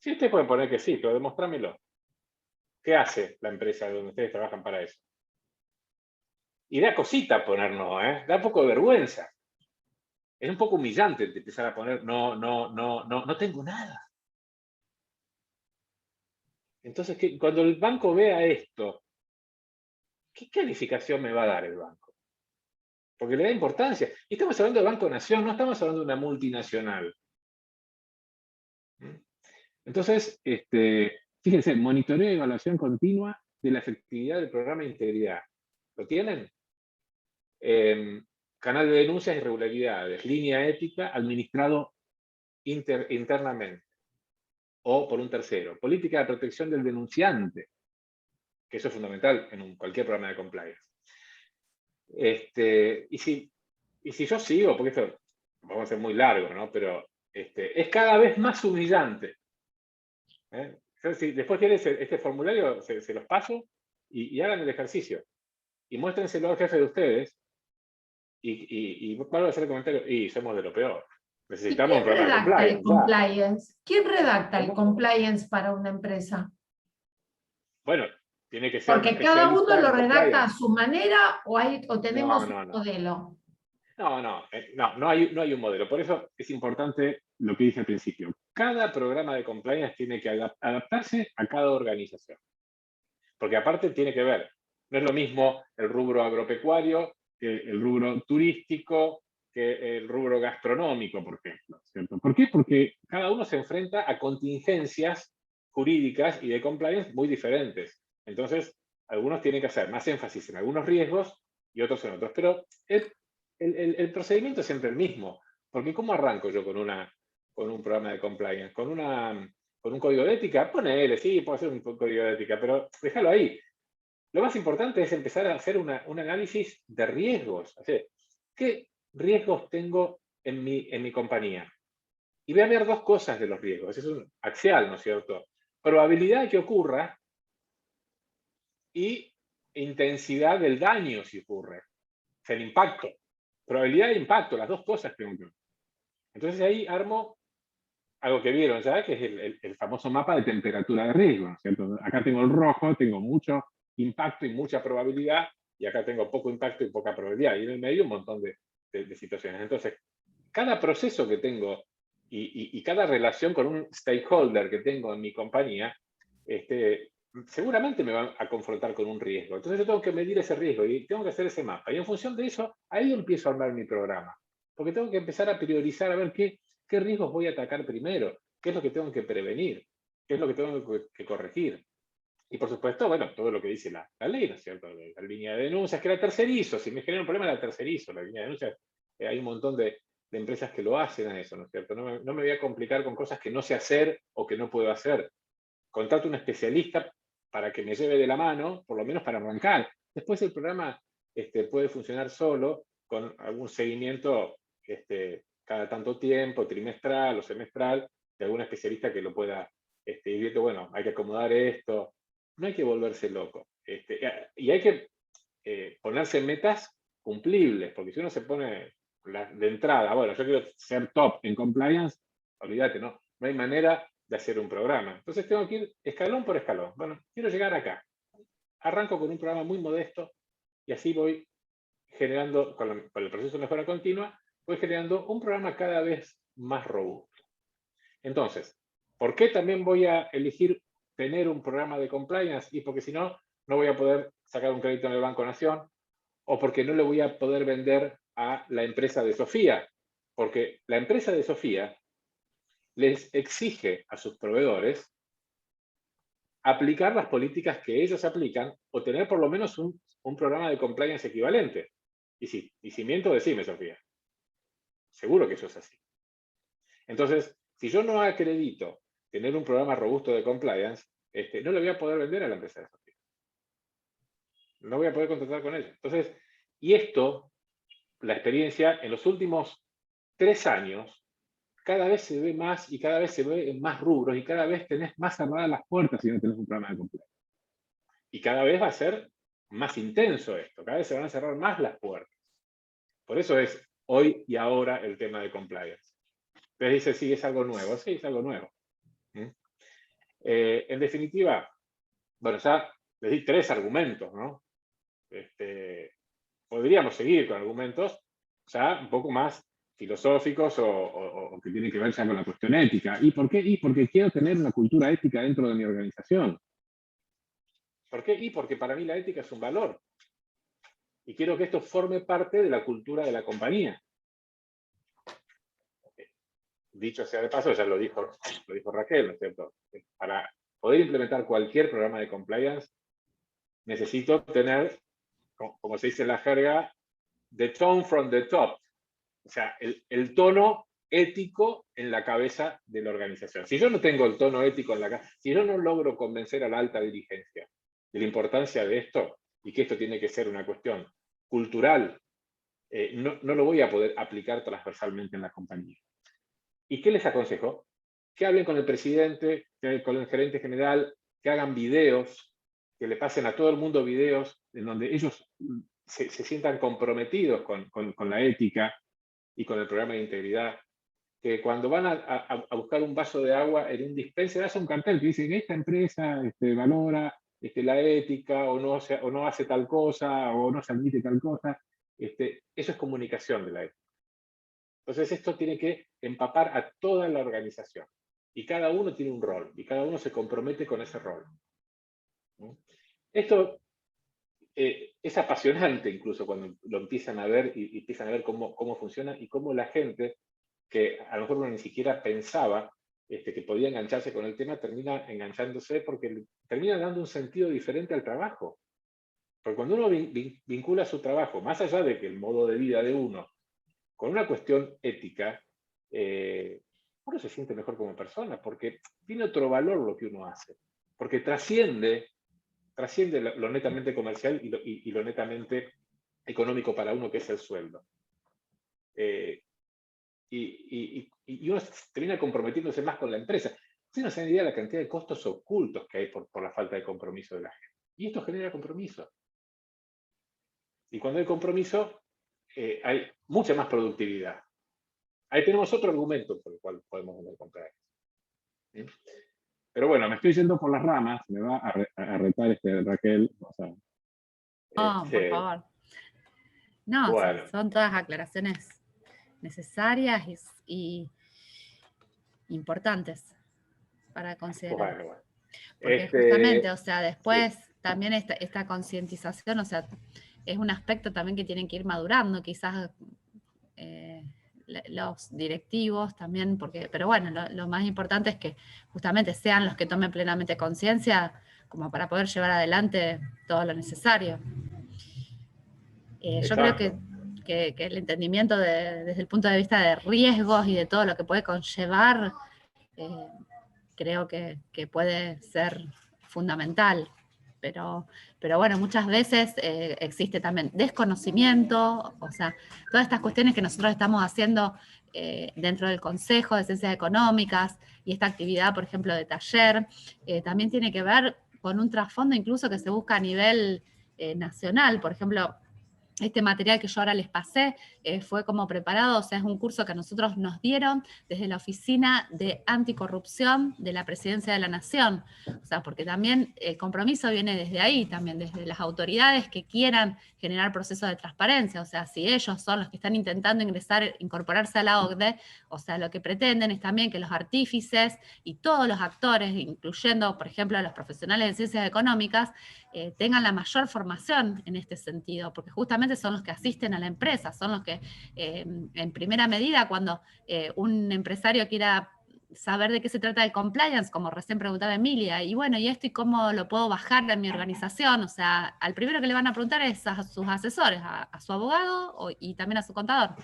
Si ustedes pueden poner que sí, pero demostrámelo. ¿Qué hace la empresa donde ustedes trabajan para eso? Y da cosita poner no, da un poco de vergüenza. Es un poco humillante empezar a poner no tengo nada. Entonces, cuando el banco vea esto, ¿qué calificación me va a dar el banco? Porque le da importancia. Y estamos hablando de Banco Nación, no estamos hablando de una multinacional. Entonces, fíjense, monitoreo y evaluación continua de la efectividad del programa de integridad. ¿Lo tienen? Canal de denuncias y irregularidades, línea ética administrado internamente o por un tercero. Política de protección del denunciante, que eso es fundamental en cualquier programa de compliance. Y si yo sigo, porque esto vamos a ser muy largo, ¿no? Pero es cada vez más humillante. Si después quieren este formulario, se los paso y hagan el ejercicio. Y muéstrenselo al jefe de ustedes y van a hacer el comentario, y somos de lo peor. Necesitamos un programa de ¿Quién redacta el compliance. compliance? ¿Quién redacta el ¿Cómo? compliance para una empresa? Bueno, tiene que ser un Porque cada uno especialista lo en redacta a compliance. su manera o tenemos No. un modelo. No hay un modelo. Por eso es importante lo que dije al principio. Cada programa de compliance tiene que adaptarse a cada organización. Porque aparte tiene que ver, no es lo mismo el rubro agropecuario que el rubro turístico, que el rubro gastronómico, por ejemplo, ¿cierto? ¿Por qué? Porque cada uno se enfrenta a contingencias jurídicas y de compliance muy diferentes. Entonces, algunos tienen que hacer más énfasis en algunos riesgos y otros en otros. Pero el procedimiento es siempre el mismo. Porque ¿cómo arranco yo con un programa de compliance? Con un código de ética, ponele, sí, puedo hacer un código de ética, pero déjalo ahí. Lo más importante es empezar a hacer un análisis de riesgos. O sea, ¿qué riesgos tengo en mi compañía? Y voy a ver dos cosas de los riesgos. Es un axial, ¿no es cierto? Probabilidad de que ocurra y intensidad del daño si ocurre. O sea, el impacto. Probabilidad e impacto, las dos cosas tengo que ver. Entonces ahí armo algo que vieron ya, que es el famoso mapa de temperatura de riesgo, ¿no es cierto? Acá tengo el rojo, tengo mucho impacto y mucha probabilidad, y acá tengo poco impacto y poca probabilidad, y en el medio un montón de situaciones. Entonces, cada proceso que tengo y cada relación con un stakeholder que tengo en mi compañía, seguramente me van a confrontar con un riesgo. Entonces yo tengo que medir ese riesgo y tengo que hacer ese mapa. Y en función de eso, ahí empiezo a armar mi programa. Porque tengo que empezar a priorizar, a ver qué riesgos voy a atacar primero, qué es lo que tengo que prevenir, qué es lo que tengo que corregir. Y por supuesto, bueno, todo lo que dice la ley, ¿no es cierto? La línea de denuncias, que la tercerizo. Si me genera un problema, la tercerizo. La línea de denuncias, hay un montón de empresas que lo hacen a eso, ¿no es cierto? No me voy a complicar con cosas que no sé hacer o que no puedo hacer. Contrato un especialista para que me lleve de la mano, por lo menos para arrancar. Después el programa puede funcionar solo con algún seguimiento cada tanto tiempo, trimestral o semestral, de algún especialista que lo pueda ir viendo, bueno, hay que acomodar esto. No hay que volverse loco. Y hay que ponerse metas cumplibles, porque si uno se pone de entrada, bueno, yo quiero ser top en compliance, olvídate, no hay manera de hacer un programa. Entonces tengo que ir escalón por escalón. Bueno, quiero llegar acá. Arranco con un programa muy modesto y así voy generando, con el proceso de mejora continua, voy generando un programa cada vez más robusto. Entonces, ¿por qué también voy a elegir tener un programa de compliance? Y porque si no, no voy a poder sacar un crédito en el Banco Nación, o porque no le voy a poder vender a la empresa de Sofía, porque la empresa de Sofía les exige a sus proveedores aplicar las políticas que ellos aplican o tener por lo menos un programa de compliance equivalente. Y si miento, decime, Sofía. Seguro que eso es así. Entonces, si yo no acredito tener un programa robusto de compliance, no le voy a poder vender a la empresa de Sofía. No voy a poder contratar con ella. Entonces, y esto, la experiencia, en los últimos 3 años, cada vez se ve más y cada vez se ve en más rubros y cada vez tenés más cerradas las puertas si no tenés un programa de compliance. Y cada vez va a ser más intenso esto, cada vez se van a cerrar más las puertas. Por eso es hoy y ahora el tema de compliance. Entonces dice, sí, es algo nuevo. Sí, es algo nuevo. En definitiva, bueno, ya les di 3 argumentos, ¿no? Podríamos seguir con argumentos ya un poco más filosóficos o que tienen que ver ya con la cuestión ética. ¿Y por qué? Y porque quiero tener una cultura ética dentro de mi organización. ¿Por qué? Y porque para mí la ética es un valor. Y quiero que esto forme parte de la cultura de la compañía. Dicho sea de paso, ya lo dijo Raquel, ¿no es cierto? Para poder implementar cualquier programa de compliance, necesito tener, como se dice en la jerga, the tone from the top. O sea, el tono ético en la cabeza de la organización. Si yo no tengo el tono ético en la cabeza, si yo no logro convencer a la alta dirigencia de la importancia de esto, y que esto tiene que ser una cuestión cultural, no lo voy a poder aplicar transversalmente en la compañía. ¿Y qué les aconsejo? Que hablen con el presidente, con el gerente general, que hagan videos, que le pasen a todo el mundo videos en donde ellos se sientan comprometidos con la ética y con el programa de integridad, que cuando van a buscar un vaso de agua en un dispenser, hace un cartel que dice que esta empresa valora la ética, o no hace tal cosa, o no se admite tal cosa. Eso es comunicación de la ética. Entonces esto tiene que empapar a toda la organización. Y cada uno tiene un rol, y cada uno se compromete con ese rol. Esto es apasionante incluso cuando lo empiezan a ver y empiezan a ver cómo funciona y cómo la gente, que a lo mejor uno ni siquiera pensaba que podía engancharse con el tema, termina enganchándose porque termina dando un sentido diferente al trabajo. Porque cuando uno vincula su trabajo, más allá de que el modo de vida de uno, con una cuestión ética, uno se siente mejor como persona, porque tiene otro valor lo que uno hace, porque trasciende lo netamente comercial y lo netamente económico para uno, que es el sueldo. Y uno termina comprometiéndose más con la empresa. Ustedes no se dan idea de la cantidad de costos ocultos que hay por la falta de compromiso de la gente. Y esto genera compromiso. Y cuando hay compromiso, hay mucha más productividad. Ahí tenemos otro argumento por el cual podemos vender compliance. ¿Sí? Pero bueno, me estoy yendo por las ramas, me va a retar Raquel. O sea, por favor. No, bueno. son todas aclaraciones necesarias y importantes para considerar. Bueno. Porque justamente, o sea, después también esta concientización, o sea, es un aspecto también que tienen que ir madurando, quizás los directivos también, pero bueno, lo más importante es que justamente sean los que tomen plenamente conciencia como para poder llevar adelante todo lo necesario. Yo creo que el entendimiento desde el punto de vista de riesgos y de todo lo que puede conllevar, creo que puede ser fundamental. Pero bueno, muchas veces existe también desconocimiento, o sea, todas estas cuestiones que nosotros estamos haciendo dentro del Consejo de Ciencias Económicas y esta actividad, por ejemplo, de taller, también tiene que ver con un trasfondo incluso que se busca a nivel nacional. Por ejemplo, este material que yo ahora les pasé fue como preparado, o sea, es un curso que a nosotros nos dieron desde la Oficina de Anticorrupción de la Presidencia de la Nación. O sea, porque también el compromiso viene desde ahí, también desde las autoridades que quieran generar procesos de transparencia. O sea, si ellos son los que están intentando incorporarse a la OCDE, o sea, lo que pretenden es también que los artífices y todos los actores, incluyendo, por ejemplo, a los profesionales de ciencias económicas, tengan la mayor formación en este sentido, porque justamente son los que asisten a la empresa, son los que en primera medida cuando un empresario quiera saber de qué se trata el compliance, como recién preguntaba Emilia, y bueno, ¿y esto y cómo lo puedo bajar en mi organización? O sea, al primero que le van a preguntar es a sus asesores, a su abogado y también a su contador.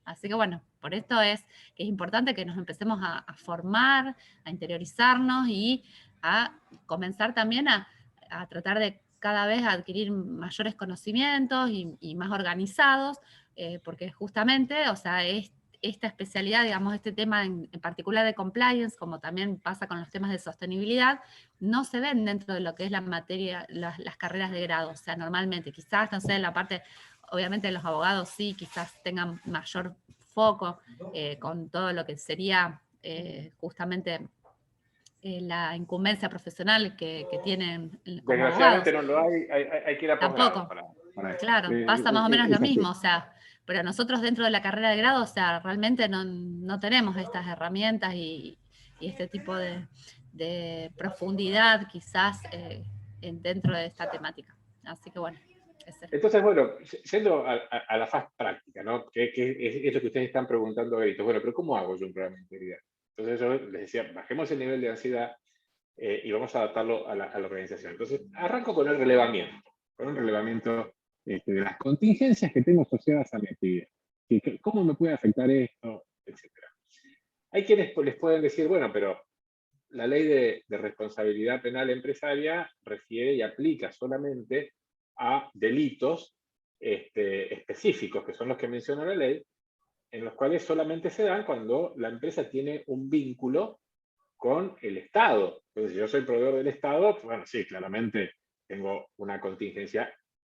Así que bueno, por esto es que es importante que nos empecemos a formar, a interiorizarnos y a comenzar también a tratar de cada vez adquirir mayores conocimientos y más organizados, porque justamente, o sea, esta especialidad, digamos, este tema en particular de compliance, como también pasa con los temas de sostenibilidad, no se ven dentro de lo que es la materia, las carreras de grado. O sea, normalmente, quizás, no sé, en la parte, obviamente los abogados sí, quizás tengan mayor foco con todo lo que sería justamente la incumbencia profesional que tienen como abogados. Desgraciadamente no lo hay que ir a posgrado para eso. Claro, pasa más o menos lo mismo, o sea, pero nosotros dentro de la carrera de grado, o sea, realmente no tenemos estas herramientas y este tipo de profundidad quizás dentro de esta temática. Así que bueno, Entonces, bueno, yendo a la fase práctica, ¿no? Que es lo que ustedes están preguntando a gritos. Bueno, pero ¿cómo hago yo un programa de integridad? Entonces yo les decía, bajemos el nivel de ansiedad y vamos a adaptarlo a la organización. Entonces, arranco con el relevamiento, con un relevamiento de las contingencias que tengo asociadas a mi actividad. ¿Cómo me puede afectar esto? Etcétera. Hay quienes les pueden decir, bueno, pero la ley de responsabilidad penal empresaria refiere y aplica solamente a delitos específicos, que son los que menciona la ley, en los cuales solamente se dan cuando la empresa tiene un vínculo con el Estado. Entonces, si yo soy proveedor del Estado, pues, bueno, sí, claramente tengo una contingencia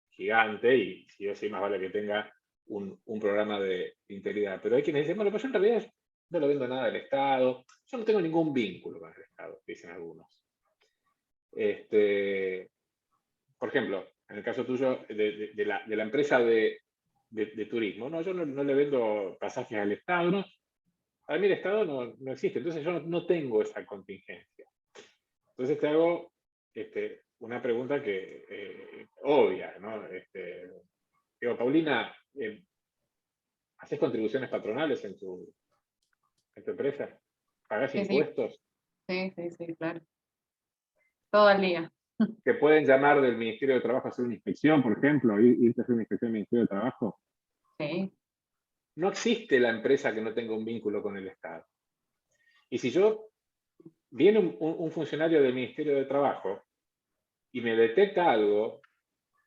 gigante y sí o sí más vale que tenga un programa de integridad. Pero hay quienes dicen, bueno, pues yo en realidad no lo vendo nada del Estado, yo no tengo ningún vínculo con el Estado, dicen algunos. Por ejemplo, en el caso tuyo de la empresa de turismo, no, yo no le vendo pasajes al Estado, ¿no? Para mí el Estado no existe, entonces yo no tengo esa contingencia. Entonces te hago una pregunta que obvia, ¿no? Digo, Paulina, ¿haces contribuciones patronales en tu empresa? ¿Pagás Sí, sí. impuestos? Sí, claro. Todo el día. ¿Te pueden llamar del Ministerio de Trabajo a hacer una inspección, por ejemplo, irte a hacer una inspección del Ministerio de Trabajo? Sí. No existe la empresa que no tenga un vínculo con el Estado. Y si yo, viene un funcionario del Ministerio de Trabajo y me detecta algo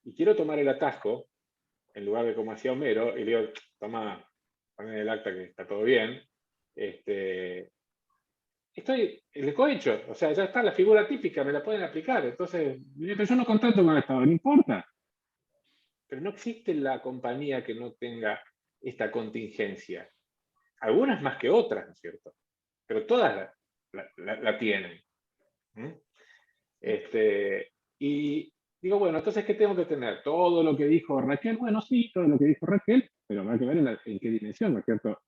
y quiero tomar el atajo, en lugar de como hacía Homero, y le digo, toma, pon en el acta que está todo bien, estoy en el cohecho, o sea, ya está la figura típica, me la pueden aplicar. Entonces, pero yo no contrato con el Estado, no importa. Pero no existe la compañía que no tenga esta contingencia. Algunas más que otras, ¿no es cierto? Pero todas la tienen. ¿Mm? Y digo, bueno, entonces, ¿qué tengo que tener? Todo lo que dijo Raquel, bueno, sí, todo lo que dijo Raquel, pero habrá que ver en qué dimensión, ¿no es cierto?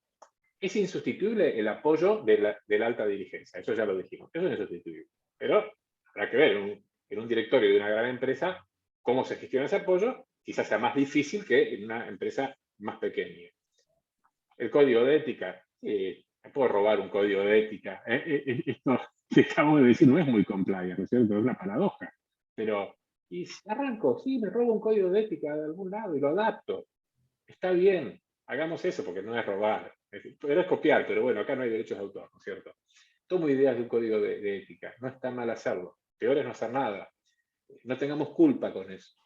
Es insustituible el apoyo de la alta dirigencia, eso ya lo dijimos, eso es insustituible. Pero habrá que ver en un directorio de una gran empresa cómo se gestiona ese apoyo, quizás sea más difícil que en una empresa más pequeña. El código de ética, me puedo robar un código de ética. Esto que acabo de decir no es muy compliance, ¿no es cierto? Es una paradoja. Pero, y arranco, sí, me robo un código de ética de algún lado y lo adapto. Está bien, hagamos eso porque no es robar. Es copiar, pero bueno, acá no hay derechos de autor, ¿no es cierto? Tomo ideas de un código de ética, no está mal hacerlo. Peor es no hacer nada. No tengamos culpa con eso.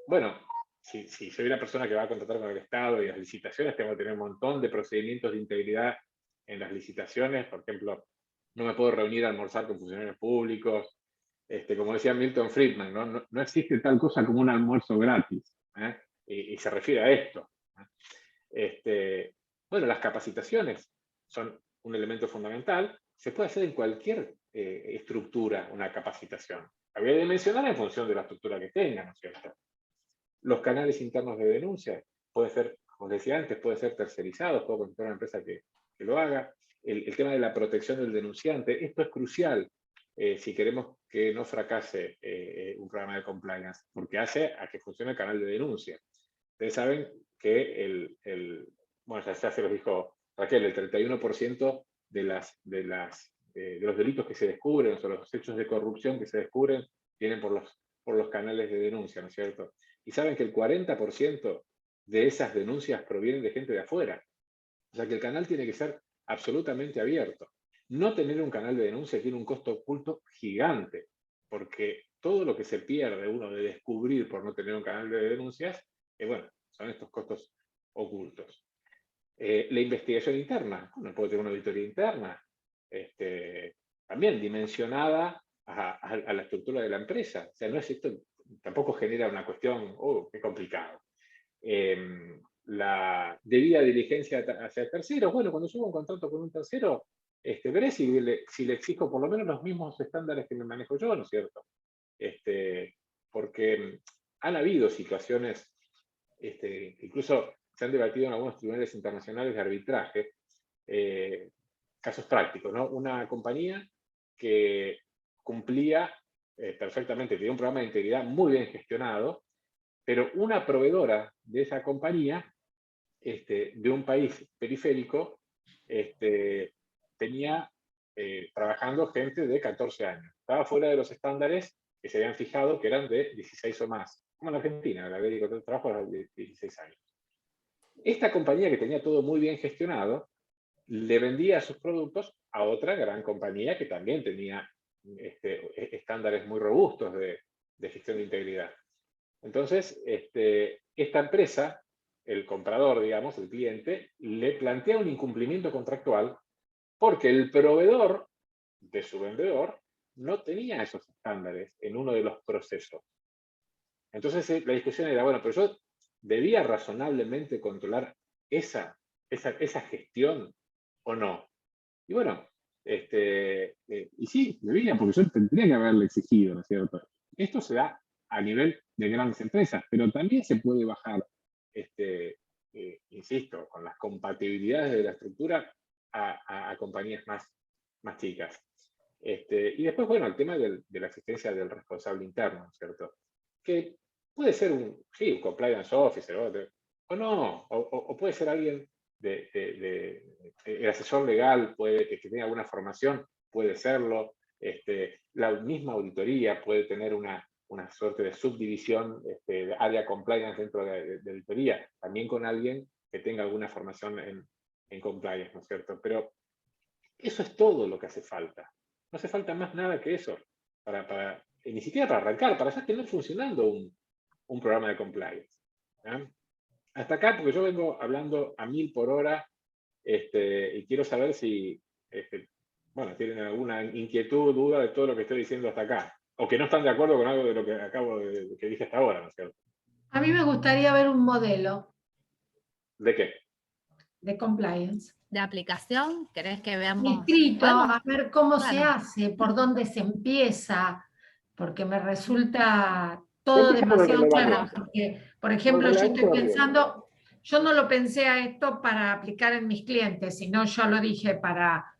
Bueno, si soy una persona que va a contratar con el Estado y las licitaciones, tengo que tener un montón de procedimientos de integridad en las licitaciones. Por ejemplo, no me puedo reunir a almorzar con funcionarios públicos. Como decía Milton Friedman, no existe tal cosa como un almuerzo gratis. Y se refiere a esto. Bueno, las capacitaciones son un elemento fundamental. Se puede hacer en cualquier estructura una capacitación. Habría de mencionar en función de la estructura que tenga, ¿no es cierto? Los canales internos de denuncia, puede ser, como decía antes, puede ser tercerizado, puedo contratar a una empresa que lo haga. El tema de la protección del denunciante, esto es crucial si queremos que no fracase un programa de compliance, porque hace a que funcione el canal de denuncia. Ustedes saben que bueno, ya se los dijo Raquel, el 31% de los delitos que se descubren, o sea, los hechos de corrupción que se descubren, vienen por los canales de denuncia, ¿no es cierto? Y saben que el 40% de esas denuncias provienen de gente de afuera. O sea que el canal tiene que ser absolutamente abierto. No tener un canal de denuncia tiene un costo oculto gigante, porque todo lo que se pierde uno de descubrir por no tener un canal de denuncias, bueno, son estos costos ocultos. La investigación interna, uno puede tener una auditoría interna, también dimensionada a la estructura de la empresa. O sea, no es esto, tampoco genera una cuestión, qué complicado. La debida diligencia hacia terceros, bueno, cuando yo hago un contrato con un tercero, veré si le exijo por lo menos los mismos estándares que me manejo yo, ¿no es cierto? Porque han habido situaciones, incluso se han debatido en algunos tribunales internacionales de arbitraje, casos prácticos, ¿no? Una compañía que cumplía perfectamente, tenía un programa de integridad muy bien gestionado, pero una proveedora de esa compañía, de un país periférico, tenía trabajando gente de 14 años. Estaba fuera de los estándares que se habían fijado, que eran de 16 o más. Como en Argentina, la ley de contrato de trabajo era de 16 años. Esta compañía, que tenía todo muy bien gestionado, le vendía sus productos a otra gran compañía que también tenía estándares muy robustos de gestión de integridad. Entonces, esta empresa, el comprador, digamos, el cliente, le plantea un incumplimiento contractual porque el proveedor de su vendedor no tenía esos estándares en uno de los procesos. Entonces la discusión era, bueno, pero yo debía razonablemente controlar esa gestión o no. Y bueno, y sí, debía, porque yo tendría que haberle exigido, ¿no es cierto? Esto se da a nivel de grandes empresas, pero también se puede bajar, insisto, con las compatibilidades de la estructura a compañías más chicas. Y después, bueno, el tema de la existencia del responsable interno, ¿no es cierto? Que puede ser un compliance officer, o no, o puede ser alguien el asesor legal, puede que tenga alguna formación, puede serlo, la misma auditoría puede tener una suerte de subdivisión de área compliance dentro de auditoría, también con alguien que tenga alguna formación en compliance, ¿no es cierto? Pero eso es todo lo que hace falta. No hace falta más nada que eso, ni siquiera para arrancar, para ya tener funcionando un programa de compliance. ¿Eh? Hasta acá, porque yo vengo hablando a 1000 por hora, y quiero saber si, bueno, tienen alguna inquietud, duda de todo lo que estoy diciendo hasta acá, o que no están de acuerdo con algo de lo que que dije hasta ahora, ¿no es cierto? A mí me gustaría ver un modelo ¿De qué? de compliance. ¿De aplicación? ¿Querés que veamos? Escrito, ¿Podemos? a ver cómo Claro. se hace, por dónde se empieza, porque me resulta todo Empieza por el demasiado claro. reglamento. Porque, por ejemplo, yo estoy pensando, yo no lo pensé a esto para aplicar en mis clientes, sino yo lo dije para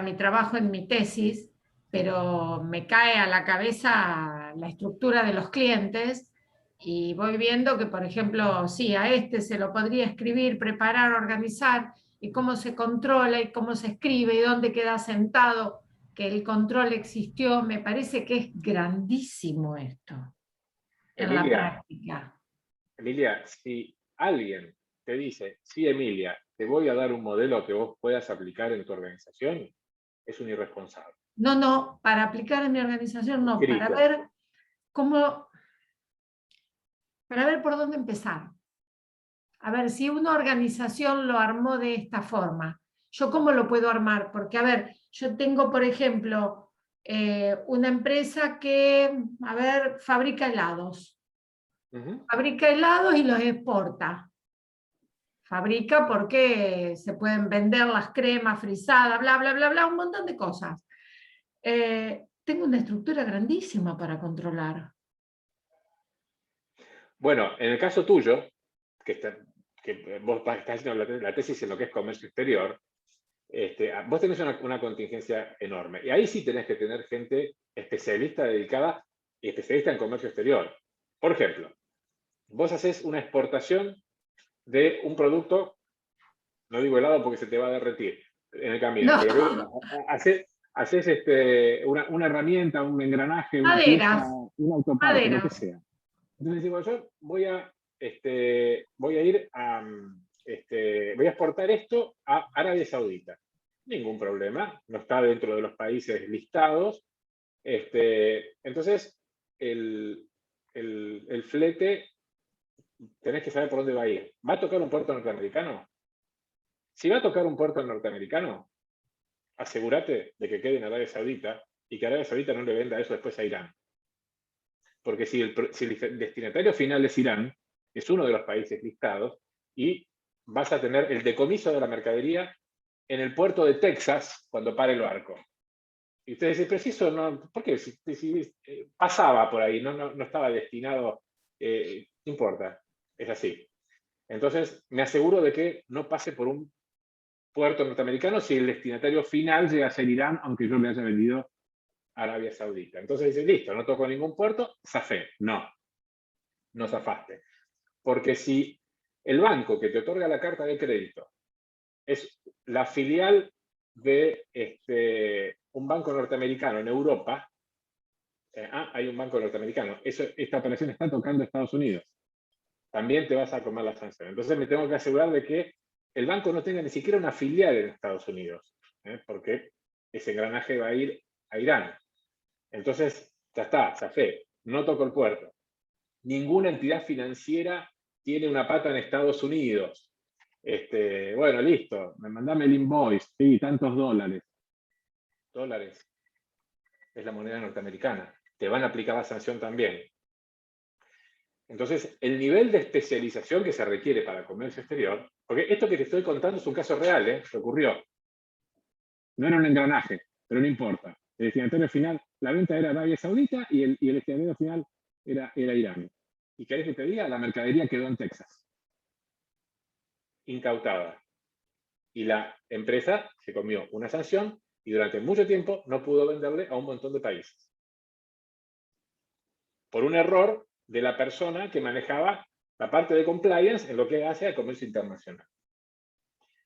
mi trabajo en mi tesis, pero me cae a la cabeza la estructura de los clientes y voy viendo que, por ejemplo, sí, a este se lo podría escribir, preparar, organizar, y cómo se controla y cómo se escribe y dónde queda sentado, que el control existió. Me parece que es grandísimo esto en la práctica. Emilia, si alguien te dice, sí, Emilia, te voy a dar un modelo que vos puedas aplicar en tu organización, es un irresponsable. No, para aplicar en mi organización no, Escrito. para ver por dónde empezar. A ver, si una organización lo armó de esta forma, ¿yo cómo lo puedo armar? Porque, a ver, yo tengo, por ejemplo, una empresa que, a ver, fabrica helados. Fabrica helados y los exporta. Fabrica porque se pueden vender las cremas frisadas, bla, bla, bla, bla, un montón de cosas. Tengo una estructura grandísima para controlar. Bueno, en el caso tuyo, que vos estás haciendo la tesis en lo que es comercio exterior, vos tenés una contingencia enorme. Y ahí sí tenés que tener gente especialista dedicada y especialista en comercio exterior. Por ejemplo, vos haces una exportación de un producto, no digo helado porque se te va a derretir en el camino, No. pero haces una herramienta, un engranaje, una Maderas. pieza, un autoparte, lo que sea. Entonces digo, yo voy a exportar esto a Arabia Saudita. Ningún problema, no está dentro de los países listados. Entonces, el flete, tenés que saber por dónde va a ir. ¿Va a tocar un puerto norteamericano? Si va a tocar un puerto norteamericano, asegúrate de que quede en Arabia Saudita y que Arabia Saudita no le venda eso después a Irán. Porque si el destinatario final es Irán, es uno de los países listados, y vas a tener el decomiso de la mercadería en el puerto de Texas cuando pare el barco. Y ustedes dicen, pero si eso no, ¿por qué? Si pasaba por ahí, no estaba destinado, no importa, es así. Entonces, me aseguro de que no pase por un puerto norteamericano si el destinatario final llega a ser Irán, aunque yo le haya vendido Arabia Saudita. Entonces dice, listo, no toco ningún puerto, zafé. No zafaste. Porque si el banco que te otorga la carta de crédito es la filial de un banco norteamericano en Europa, hay un banco norteamericano, esta operación está tocando a Estados Unidos, también te vas a comer la sanción. Entonces me tengo que asegurar de que el banco no tenga ni siquiera una filial en Estados Unidos, porque ese engranaje va a ir a Irán. Entonces, ya está, zafé, no toco el puerto. Ninguna entidad financiera tiene una pata en Estados Unidos. Bueno, listo, mandame el invoice, sí, tantos dólares. Dólares es la moneda norteamericana. Te van a aplicar la sanción también. Entonces, el nivel de especialización que se requiere para comercio exterior, porque esto que te estoy contando es un caso real, que ocurrió. No era un engranaje, pero no importa. El destinatario final, la venta era Arabia Saudita y el destinatario final era Irán. ¿Y querés que te diga? La mercadería quedó en Texas, incautada. Y la empresa se comió una sanción y durante mucho tiempo no pudo venderle a un montón de países. Por un error de la persona que manejaba la parte de compliance en lo que hace al comercio internacional.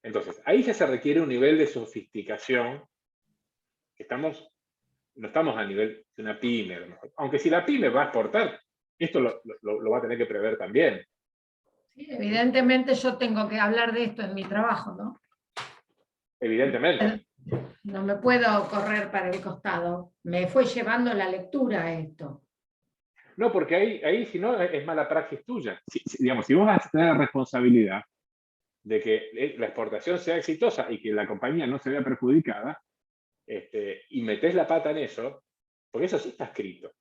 Entonces, ahí ya se requiere un nivel de sofisticación que no estamos a nivel de una pyme, a lo mejor. Aunque si la pyme va a exportar, esto lo va a tener que prever también. Sí, evidentemente yo tengo que hablar de esto en mi trabajo, ¿no? Evidentemente. No me puedo correr para el costado. Me fue llevando la lectura a esto. No, porque ahí si no, es mala praxis tuya. Digamos, si vos vas a tener la responsabilidad de que la exportación sea exitosa y que la compañía no se vea perjudicada, y metés la pata en eso, porque eso sí está escrito.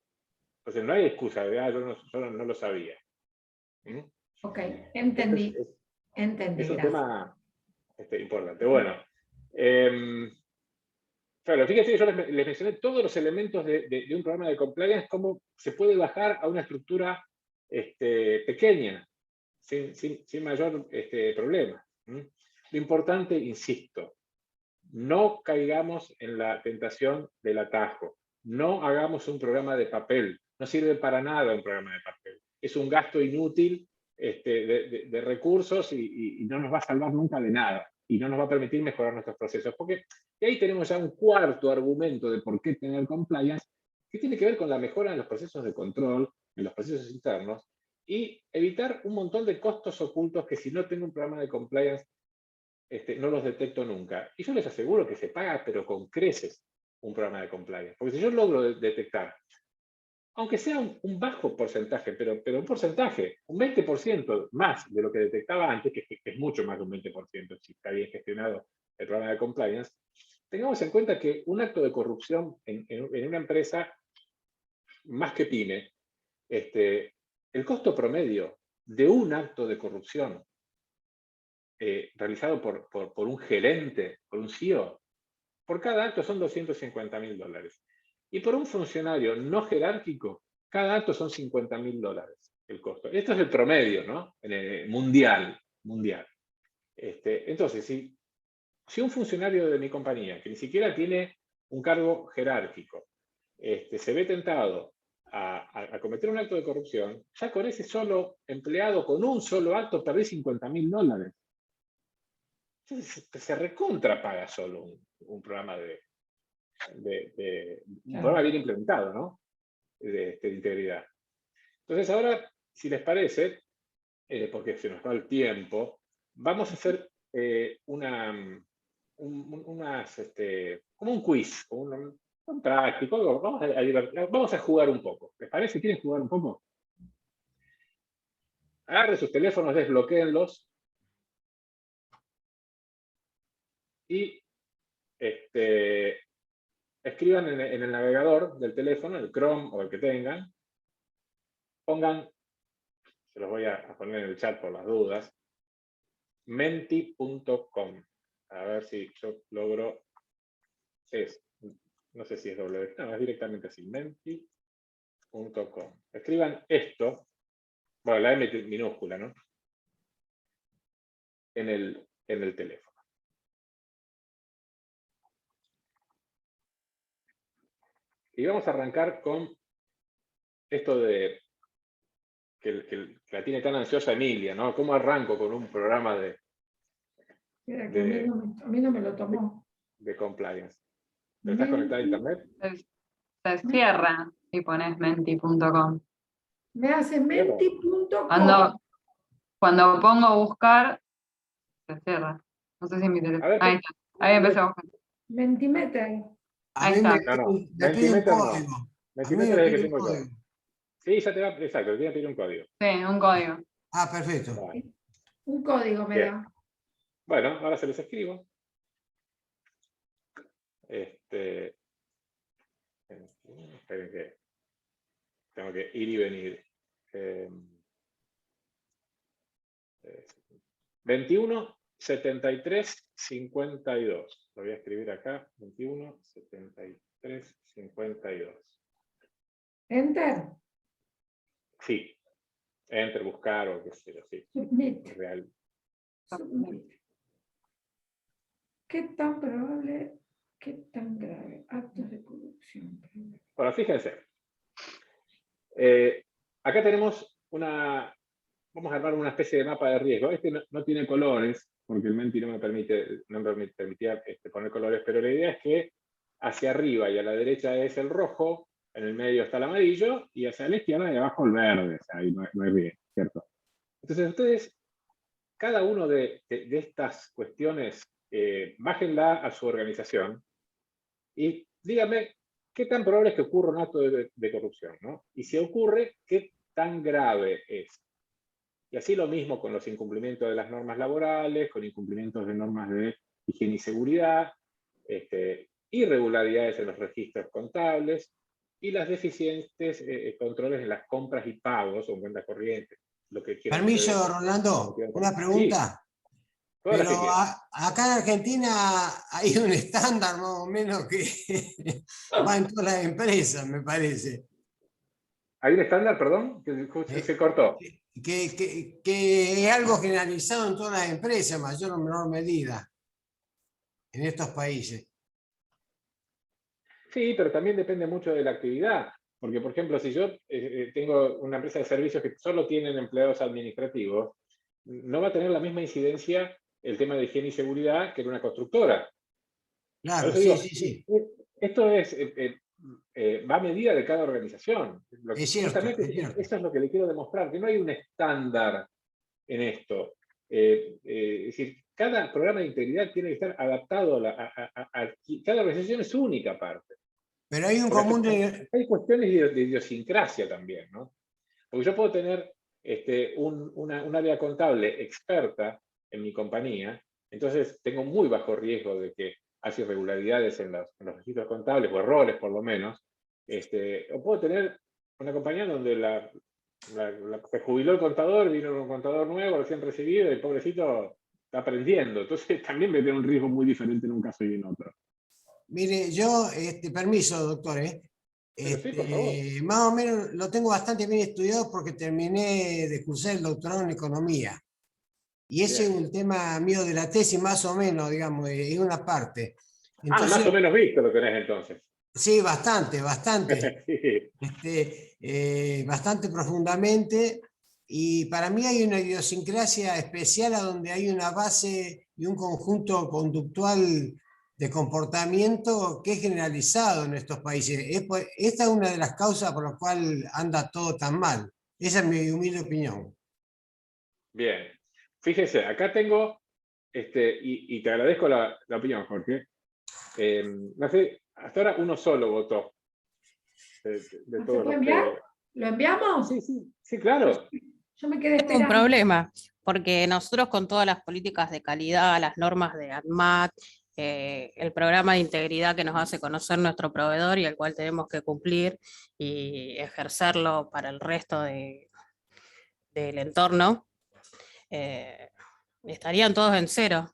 Entonces no hay excusa de, yo no lo sabía. ¿Mm? Ok, entendí. Es un gracias. tema importante. Bueno, claro, fíjense que yo les mencioné todos los elementos de un programa de compliance, cómo se puede bajar a una estructura pequeña, sin mayor problema. Lo importante, insisto, no caigamos en la tentación del atajo. No hagamos un programa de papel. No sirve para nada un programa de papel. Es un gasto inútil de recursos y no nos va a salvar nunca de nada. Y no nos va a permitir mejorar nuestros procesos. Porque ahí tenemos ya un cuarto argumento de por qué tener compliance, que tiene que ver con la mejora en los procesos de control, en los procesos internos, y evitar un montón de costos ocultos que si no tengo un programa de compliance no los detecto nunca. Y yo les aseguro que se paga, pero con creces, un programa de compliance. Porque si yo logro detectar, aunque sea un bajo porcentaje, pero un porcentaje, un 20% más de lo que detectaba antes, que es mucho más de un 20%, si está bien gestionado el programa de compliance, tengamos en cuenta que un acto de corrupción en una empresa, más que pyme, el costo promedio de un acto de corrupción realizado por un gerente, por un CEO, por cada acto son $250.000. Y por un funcionario no jerárquico, cada acto son $50.000 el costo. Esto es el promedio, ¿no? Mundial. Entonces, si un funcionario de mi compañía, que ni siquiera tiene un cargo jerárquico, se ve tentado a cometer un acto de corrupción, ya con ese solo empleado, con un solo acto, perdí $50.000. Entonces se recontra paga solo un programa un programa bien implementado, ¿no? De integridad. Entonces ahora, si les parece, porque se nos va el tiempo, vamos a hacer como un quiz, un práctico, vamos a jugar un poco. ¿Les parece? ¿Quieren jugar un poco? Agarren sus teléfonos, desbloquéenlos y escriban en el navegador del teléfono, el Chrome o el que tengan, pongan, se los voy a poner en el chat por las dudas, menti.com. A ver si yo logro, no sé si es doble, no, es directamente así, menti.com. Escriban esto, bueno, la M minúscula, ¿no? En el teléfono. Y vamos a arrancar con esto de que la tiene tan ansiosa Emilia, ¿no? ¿Cómo arranco con un programa Mira, que a mí no me lo tomó. de compliance? ¿Pero estás conectado a internet? Se cierra y pones menti.com. Me hace menti.com. Cuando pongo buscar, se cierra. No sé si mi teléfono. A ver, Ahí está. Ahí empecé a buscar. Mentimeter. A Ahí mí está. No, no. me pide un Mentimeter no. código. A mí Mentimeter me es el que pide un tengo yo. código. Sí, ya te va, exacto, te voy a pedir un código. Sí, un código. Ah, perfecto. Vale. Un código me Bien. da. Bueno, ahora se los escribo. Esperen que tengo que ir y venir. 21 73 52. Lo voy a escribir acá. 21 73 52. Enter. Sí. Enter, buscar o qué sé yo, sí. Submit. Real. Submit. ¿Qué tan probable, qué tan grave? Actos de corrupción. Bueno, fíjense. Acá tenemos vamos a armar una especie de mapa de riesgo. Este no tiene colores, porque el Menti no me permitía poner colores, pero la idea es que hacia arriba y a la derecha es el rojo, en el medio está el amarillo, y hacia la izquierda y abajo el verde. O sea, ahí no hay riesgo, ¿cierto? Entonces ustedes, cada uno de estas cuestiones, bájenla a su organización y díganme qué tan probable es que ocurra un acto de corrupción, ¿no? Y si ocurre, qué tan grave es. Y así lo mismo con los incumplimientos de las normas laborales, con incumplimientos de normas de higiene y seguridad, irregularidades en los registros contables y las deficientes controles en las compras y pagos o en cuenta corriente. Lo que Permiso, ustedes, Rolando, una pregunta. Sí, todas las que Pero quieran. acá en Argentina hay un estándar más o menos que va en todas las empresas, me parece. ¿Hay un estándar, perdón? Que se cortó. Que es algo generalizado en todas las empresas, mayor o menor medida, en estos países. Sí, pero también depende mucho de la actividad. Porque, por ejemplo, si yo tengo una empresa de servicios que solo tienen empleados administrativos, no va a tener la misma incidencia el tema de higiene y seguridad que en una constructora. Claro, Por eso sí, digo, sí. esto va a medida de cada organización. Es cierto, Justamente es cierto. eso es lo que le quiero demostrar, que no hay un estándar en esto. Es decir, cada programa de integridad tiene que estar adaptado cada organización es única aparte. Pero hay un Porque común hay cuestiones de idiosincrasia también, ¿no? Porque yo puedo tener un área contable experta en mi compañía, entonces tengo muy bajo riesgo de que haya irregularidades en los registros contables, o errores por lo menos. O puedo tener una compañía donde se jubiló el contador, vino un contador nuevo, recién recibido, y el pobrecito está aprendiendo. Entonces también me tiene un riesgo muy diferente en un caso y en otro. Mire, yo, permiso, doctor, Pero sí, por favor. más o menos lo tengo bastante bien estudiado porque terminé de cursar el doctorado en economía. Y ese es un tema mío de la tesis, más o menos, digamos, es una parte. Entonces, más o menos visto lo tenés entonces. Sí, bastante. Sí. Bastante profundamente. Y para mí hay una idiosincrasia especial a donde hay una base y un conjunto conductual de comportamiento que es generalizado en estos países. Esta es una de las causas por las cuales anda todo tan mal. Esa es mi humilde opinión. Bien. Fíjese, acá tengo, y te agradezco la opinión, Jorge. No sé, hasta ahora uno solo votó. De ¿Se todos puede los que... enviar? ¿Lo enviamos? Sí, claro. Yo me quedé Tengo un esperando. problema, porque nosotros con todas las políticas de calidad, las normas de ANMAT, el programa de integridad que nos hace conocer nuestro proveedor y el cual tenemos que cumplir y ejercerlo para el resto del entorno, estarían todos en cero.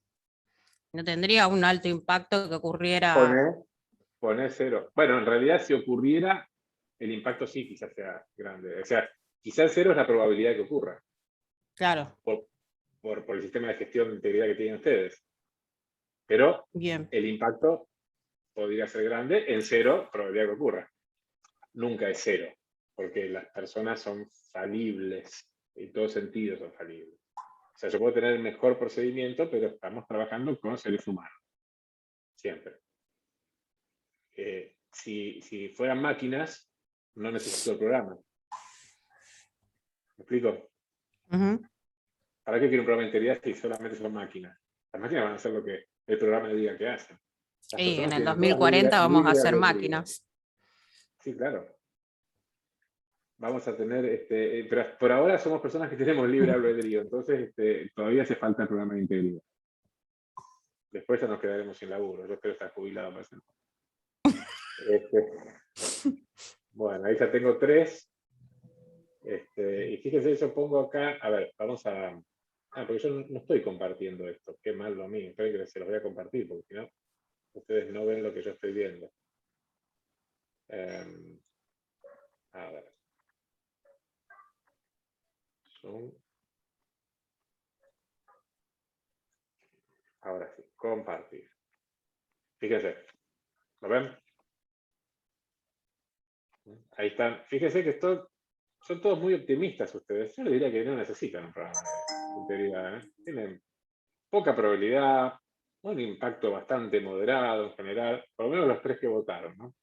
No tendría un alto impacto que ocurriera. Poné cero. Bueno, en realidad si ocurriera, el impacto sí quizás sea grande. O sea, quizás cero es la probabilidad de que ocurra. Claro. Por el sistema de gestión de integridad que tienen ustedes. Pero Bien. el impacto podría ser grande, en cero probabilidad que ocurra. nunca es 0, porque las personas son falibles, en todos sentidos son falibles. O sea, yo puedo tener el mejor procedimiento, pero estamos trabajando con seres humanos, siempre. Si fueran máquinas, no necesito el programa. ¿Me explico? Ujú. ¿Para qué quiero un programa de integridad si solamente son máquinas? Las máquinas van a hacer lo que el programa le diga que hacen. Las Y en personas el tienen todas 2040 vamos a libre ser albedrío. máquinas. Sí, claro. Vamos a tener, pero por ahora somos personas que tenemos libre albedrío, entonces todavía hace falta el programa de integridad. Después ya nos quedaremos sin laburo. Yo espero estar jubilado para eso. Bueno, ahí ya tengo 3. Y fíjense, yo pongo acá, a ver, vamos a... porque yo no estoy compartiendo esto, qué malo a mí, espero que se los voy a compartir, porque si no, ustedes no ven lo que yo estoy viendo. A ver. Zoom. Ahora sí, compartir. Fíjense, ¿lo ven? Ahí están. Fíjense que son todos muy optimistas ustedes. Yo les diría que no necesitan un programa de integridad, ¿eh? Tienen poca probabilidad, un impacto bastante moderado en general, por lo menos los 3 que votaron, ¿no?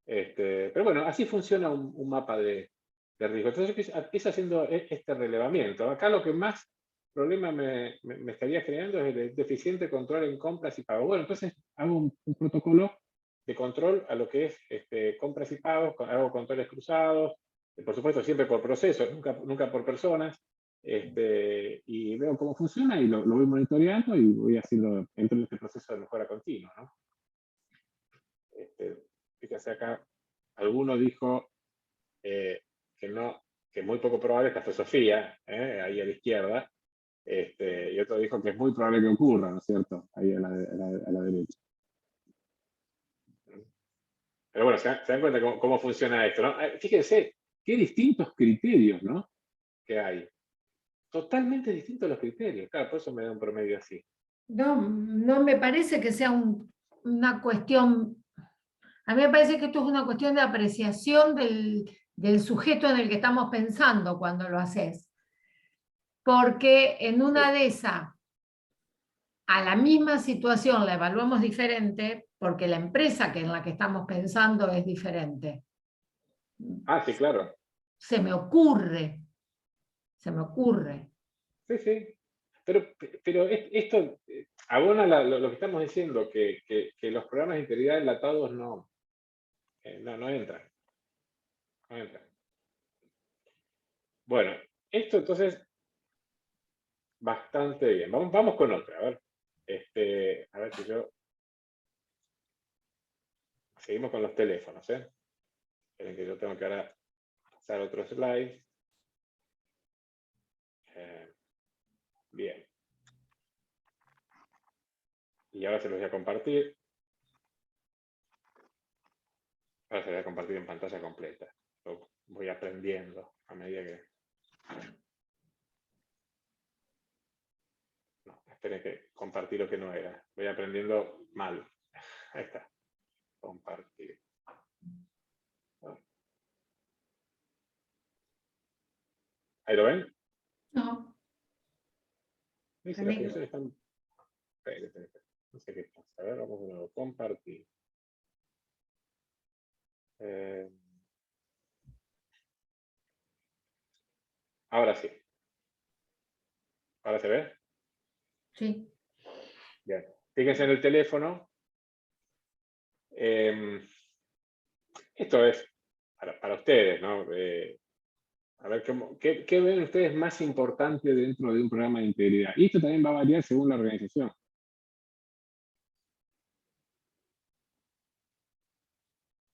Pero bueno, así funciona un mapa de riesgo. Entonces empieza haciendo este relevamiento. Acá lo que más problema me estaría generando es el deficiente control en compras y pagos. Bueno, entonces hago un protocolo de control a lo que es compras y pagos, hago controles cruzados, por supuesto siempre por procesos, nunca por personas, y veo cómo funciona y lo voy monitoreando y voy haciendo, entro en este proceso de mejora continua, ¿no? Fíjense acá, alguno dijo que es muy poco probable esta filosofía, ahí a la izquierda, y otro dijo que es muy probable que ocurra, ¿no es cierto? Ahí a la derecha. Pero bueno, se dan cuenta cómo funciona esto, ¿no? Fíjense, qué distintos criterios, ¿no? Que hay. Totalmente distintos los criterios. Claro, por eso me da un promedio así. No, no me parece que sea una cuestión, a mí me parece que esto es una cuestión de apreciación del sujeto en el que estamos pensando cuando lo haces. Porque en una de esas, a la misma situación la evaluamos diferente porque la empresa en la que estamos pensando es diferente. Ah, sí, claro. Se me ocurre. Sí, sí. Pero esto abona lo que estamos diciendo, que los programas de integridad enlatados no entran. No entran. Bueno, esto entonces, bastante bien. Vamos con otra, a ver. A ver si yo... Seguimos con los teléfonos, ¿eh? Esperen que yo tengo que ahora pasar otro slide. Bien. Y ahora se los voy a compartir. Ahora se los voy a compartir en pantalla completa. Lo voy aprendiendo a medida que... No, esperen que compartí lo que no era. Voy aprendiendo mal. Ahí está. Compartir. ¿Ahí lo ven? No, Dice, las funciones están... No sé qué pasa. A ver, vamos de nuevo. Compartir. Ahora sí. ¿Ahora se ve? sí. Bien. Fíjense en el teléfono. Esto es para ustedes, ¿no? A ver, ¿qué ven ustedes más importante dentro de un programa de integridad? Y esto también va a variar según la organización.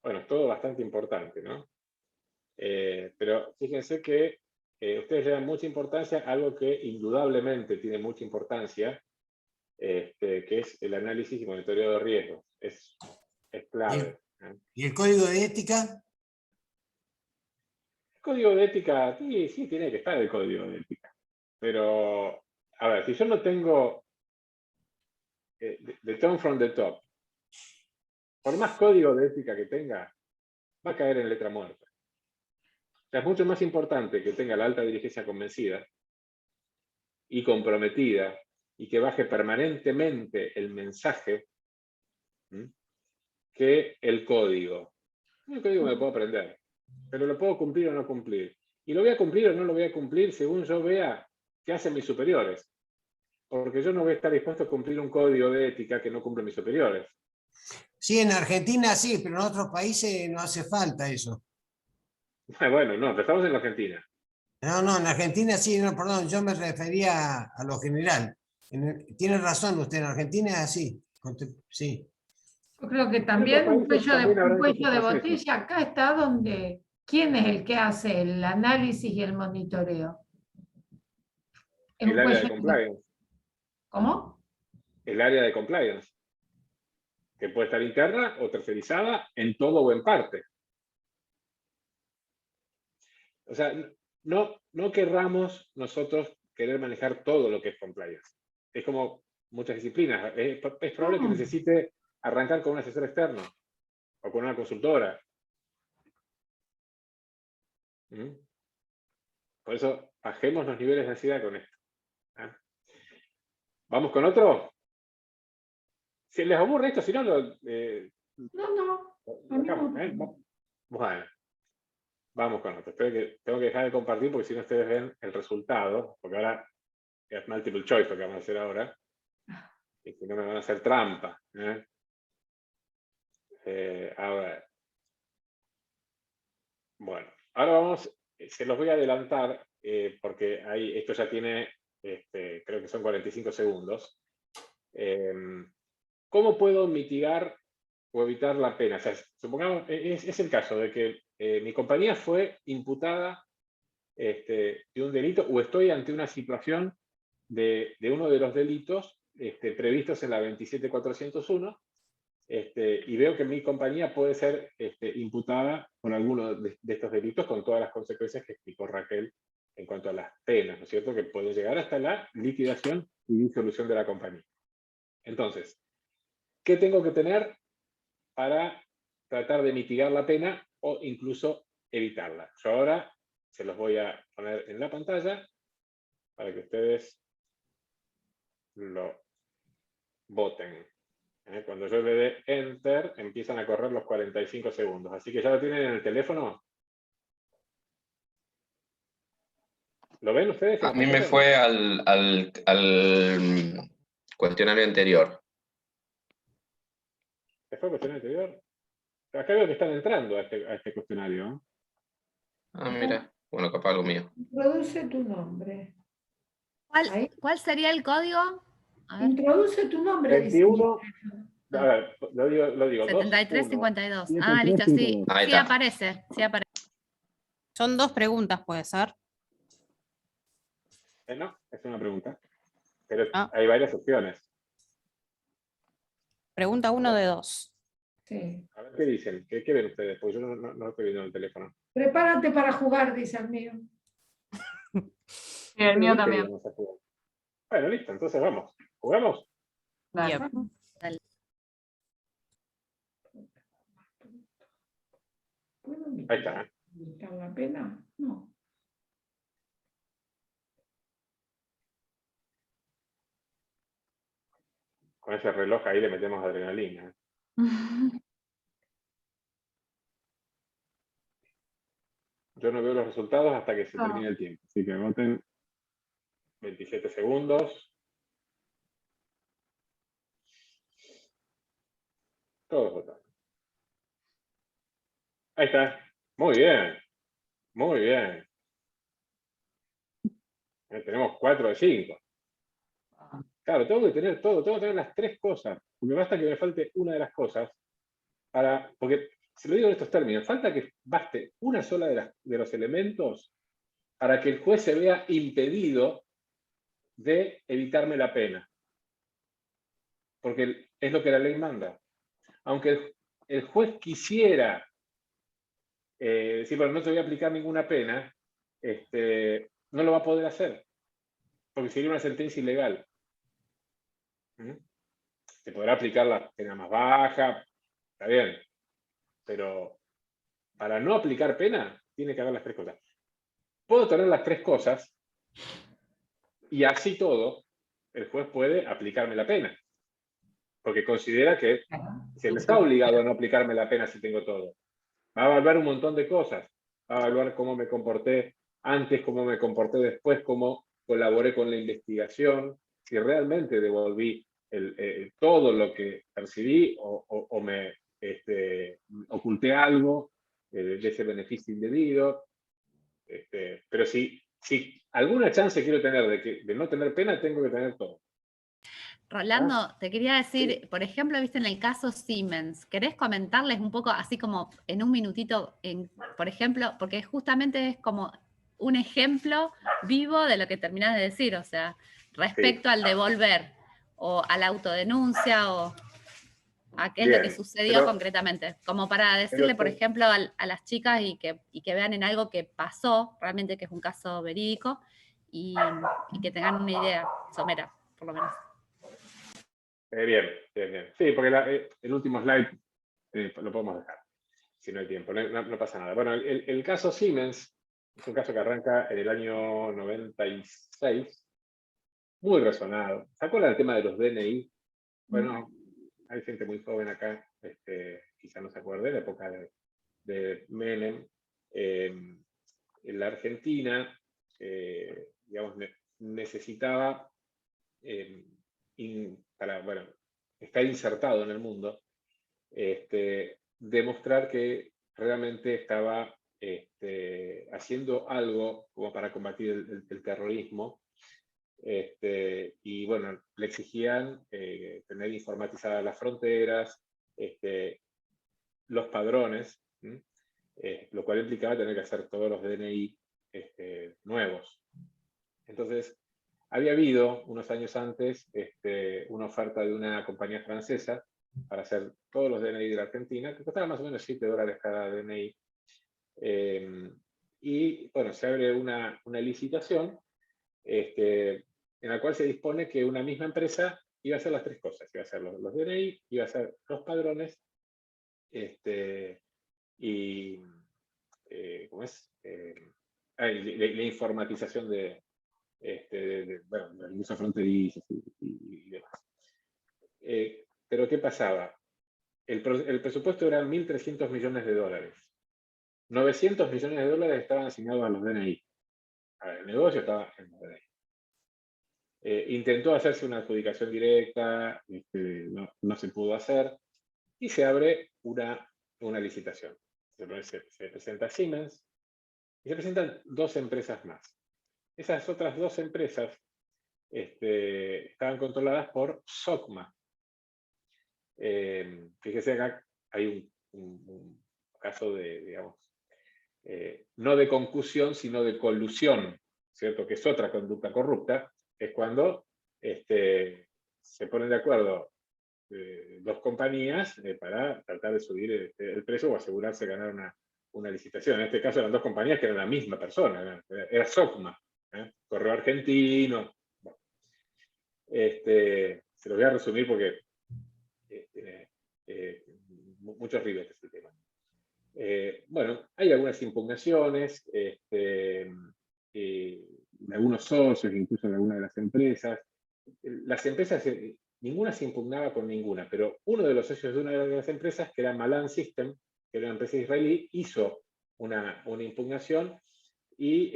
Bueno, es todo bastante importante, ¿no? Pero fíjense que ustedes le dan mucha importancia a algo que indudablemente tiene mucha importancia, que es el análisis y monitoreo de riesgos. Es clave. ¿Y el código de ética? El código de ética, sí, tiene que estar el código de ética. Pero, a ver, si yo no tengo the tone from the top, por más código de ética que tenga, va a caer en letra muerta. O sea, es mucho más importante que tenga la alta dirigencia convencida y comprometida y que baje permanentemente el mensaje, ¿sí?, que el código. El código me lo puedo aprender, pero lo puedo cumplir o no cumplir. Y lo voy a cumplir o no lo voy a cumplir según yo vea qué hacen mis superiores. Porque yo no voy a estar dispuesto a cumplir un código de ética que no cumplen mis superiores. Sí, en Argentina sí, pero en otros países no hace falta eso. Bueno, no, pero estamos en la Argentina. No, en Argentina sí, no, perdón, yo me refería a lo general. Tiene razón usted, en Argentina es así. Sí. Yo creo que En otros también un países cuello también habrán hecho sus de procesos. botella acá está donde, ¿quién es el que hace el análisis y el monitoreo? Es El un área de cuello compliance. ¿Cómo? El área de compliance. Que puede estar interna o tercerizada en todo o en parte. O sea, no querramos nosotros querer manejar todo lo que es compliance. Es como muchas disciplinas. Es probable que necesite arrancar con un asesor externo o con una consultora. ¿Mm? Por eso, bajemos los niveles de ansiedad con esto. ¿Ah? ¿Vamos con otro? Si les aburre esto, si no, No, a mí bajamos, no. Bueno, vamos con otro. Espero que tengo que dejar de compartir porque si no ustedes ven el resultado, porque ahora es multiple choice lo que vamos a hacer ahora, y si no me van a hacer trampa. A ver. Bueno, ahora vamos, se los voy a adelantar porque esto ya tiene, creo que son 45 segundos. ¿Cómo puedo mitigar o evitar la pena? O sea, supongamos, es el caso de que mi compañía fue imputada de un delito o estoy ante una situación de uno de los delitos previstos en la 27401 y veo que mi compañía puede ser imputada por alguno de estos delitos con todas las consecuencias que explicó Raquel en cuanto a las penas, ¿no es cierto? Que pueden llegar hasta la liquidación y disolución de la compañía. Entonces, ¿qué tengo que tener para tratar de mitigar la pena o incluso evitarla? Yo ahora se los voy a poner en la pantalla para que ustedes lo voten. Cuando yo le dé Enter, empiezan a correr los 45 segundos. Así que ya lo tienen en el teléfono. ¿Lo ven ustedes? A mí me fue al cuestionario anterior. ¿Qué fue el cuestionario anterior? Acá veo que están entrando a este cuestionario, ¿no? Ah, mira. Bueno, capaz lo mío. Introduce tu nombre. ¿Cuál sería el código? A ver. Introduce tu nombre. 21. A ver, lo digo. 7352. 2, 1, Ah, listo, sí. 7352. Ahí Sí está. aparece, sí aparece. Son 2 preguntas, puede ser. No, es una pregunta. Pero Ah. hay varias opciones. Pregunta 1 de 2. Sí. A ver qué dicen. ¿Qué ven ustedes? Porque yo no estoy viendo en el teléfono. Prepárate para jugar, dice el mío. Y el mío ¿Qué también. íbamos a jugar? Bueno, listo, entonces vamos. ¿Jugamos? Dale. Bien. ¿Puedo Ahí está. mitigar la pena? No. Con ese reloj ahí le metemos adrenalina. Yo no veo los resultados hasta que se termine el tiempo. Así que voten 27 segundos. Todos votaron. Ahí está. Muy bien. Muy bien. Tenemos 4 de 5. Claro, tengo que tener todo, tengo que tener las 3 cosas. Porque basta que me falte una de las cosas porque se lo digo en estos términos, falta que baste una sola de los elementos para que el juez se vea impedido de evitarme la pena. Porque es lo que la ley manda. Aunque el juez quisiera decir, bueno, no te voy a aplicar ninguna pena, no lo va a poder hacer. Porque sería una sentencia ilegal. Se podrá aplicar la pena más baja, está bien, pero para no aplicar pena, tiene que haber las tres cosas. Puedo tener las tres cosas, y así todo, el juez puede aplicarme la pena, porque considera que se me está obligado a no aplicarme la pena si tengo todo. Va a evaluar un montón de cosas, va a evaluar cómo me comporté antes, cómo me comporté después, cómo colaboré con la investigación, si realmente devolví todo lo que percibí o me oculté algo de ese beneficio indebido. Pero si alguna chance quiero tener de no tener pena, tengo que tener todo. Rolando, te quería decir, Sí. por ejemplo, viste en el caso Siemens, ¿querés comentarles un poco, así como en un minutito, por ejemplo, porque justamente es como un ejemplo vivo de lo que terminás de decir, o sea, respecto al devolver, o a la autodenuncia, o a qué es lo que Bien, sucedió concretamente, como para decirle, por pero- ejemplo, a las chicas y que vean en algo que pasó, realmente que es un caso verídico, y que tengan una idea somera, por lo menos. Bien, bien, bien. Sí, porque el último slide lo podemos dejar, si no hay tiempo, no pasa nada. Bueno, el caso Siemens es un caso que arranca en el año 96, muy resonado. ¿Se acuerdan del tema de los DNI? Bueno, hay gente muy joven acá, quizá no se acuerde, de la época de Menem. En la Argentina, digamos, necesitaba, bueno, estar insertado en el mundo, demostrar que realmente estaba haciendo algo como para combatir el terrorismo. Y bueno, le exigían tener informatizadas las fronteras, los padrones, lo cual implicaba tener que hacer todos los DNI nuevos. Entonces, había habido unos años antes una oferta de una compañía francesa para hacer todos los DNI de la Argentina, que costaba más o menos $7 cada DNI. Y bueno, se abre una licitación en la cual se dispone que una misma empresa iba a hacer las tres cosas. Iba a hacer los DNI, iba a hacer los padrones, y ¿cómo es? La informatización bueno, el uso fronterizo y demás. Pero ¿qué pasaba? El presupuesto era 1.300 millones de dólares. 900 millones de dólares estaban asignados a los DNI. A ver, el negocio estaba en los DNI. Intentó hacerse una adjudicación directa, no se pudo hacer, y se abre una licitación. Se presenta Siemens y se presentan dos empresas más. Esas otras dos empresas estaban controladas por SOCMA. Fíjese acá, hay un caso de, digamos, no de concusión, sino de colusión, ¿cierto? Que es otra conducta corrupta, es cuando se ponen de acuerdo dos compañías para tratar de subir el precio o asegurarse de ganar una licitación. En este caso eran dos compañías que eran la misma persona, era SOCMA, Correo Argentino. Bueno, se los voy a resumir porque muchos ribetes el tema. Bueno, hay algunas impugnaciones de algunos socios, incluso de algunas de las empresas. Las empresas, ninguna se impugnaba con ninguna, pero uno de los socios de una de las empresas, que era Malan System, que era una empresa israelí, hizo una impugnación y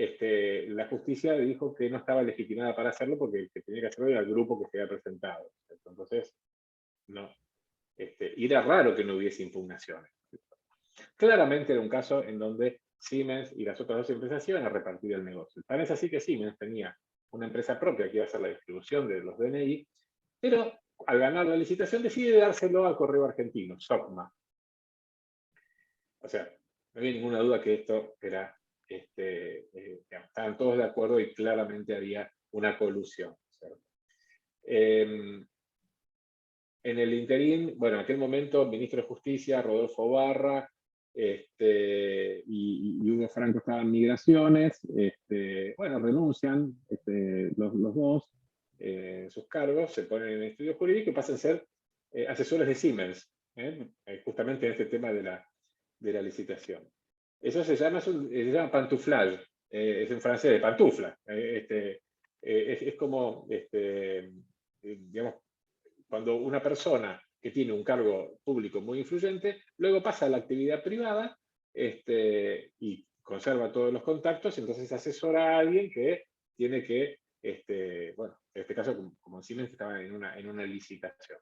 la justicia dijo que no estaba legitimada para hacerlo porque el que tenía que hacerlo era el grupo que se había presentado. Entonces, no. Y era raro que no hubiese impugnaciones. Claramente era un caso en donde Siemens y las otras dos empresas iban a repartir el negocio. Tan es así que Siemens tenía una empresa propia que iba a hacer la distribución de los DNI, pero al ganar la licitación decide dárselo a Correo Argentino, SOCMA. O sea, no había ninguna duda que esto era, estaban todos de acuerdo y claramente había una colusión, ¿cierto? En el interín, bueno, en aquel momento, el ministro de Justicia, Rodolfo Barra, y Hugo Franco estaban en Migraciones, bueno, renuncian los dos sus cargos, se ponen en el estudio jurídico y pasan a ser asesores de Siemens, justamente en este tema de la licitación. Eso se llama pantouflage, es en francés de pantufla. Es como, digamos, cuando una persona que tiene un cargo público muy influyente, luego pasa a la actividad privada y conserva todos los contactos, entonces asesora a alguien que tiene que, bueno, en este caso, como Siemens estaba en una licitación.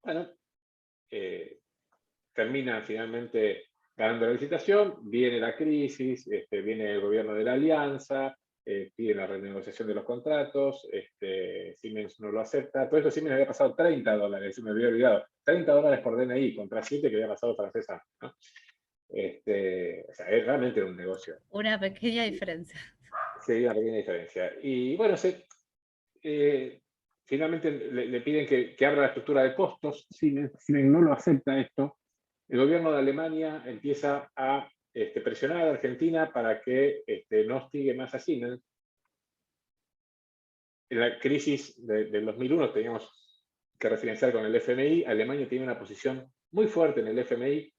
Bueno, termina finalmente ganando la licitación, viene la crisis, viene el gobierno de la alianza, pide la renegociación de los contratos, Siemens no lo acepta. Todo esto Siemens había pasado $30, me había olvidado, $30 por DNI contra 7 que había pasado para César, ¿no? O sea, es realmente un negocio. Una pequeña diferencia. Sí, una pequeña diferencia. Y bueno, finalmente le piden que abra la estructura de costos. Siemens no lo acepta esto. El gobierno de Alemania empieza a presionar a Argentina para que no hostigue más a Siemens. En la crisis del 2001 teníamos que refinanciar con el FMI. Alemania tiene una posición muy fuerte en el FMI.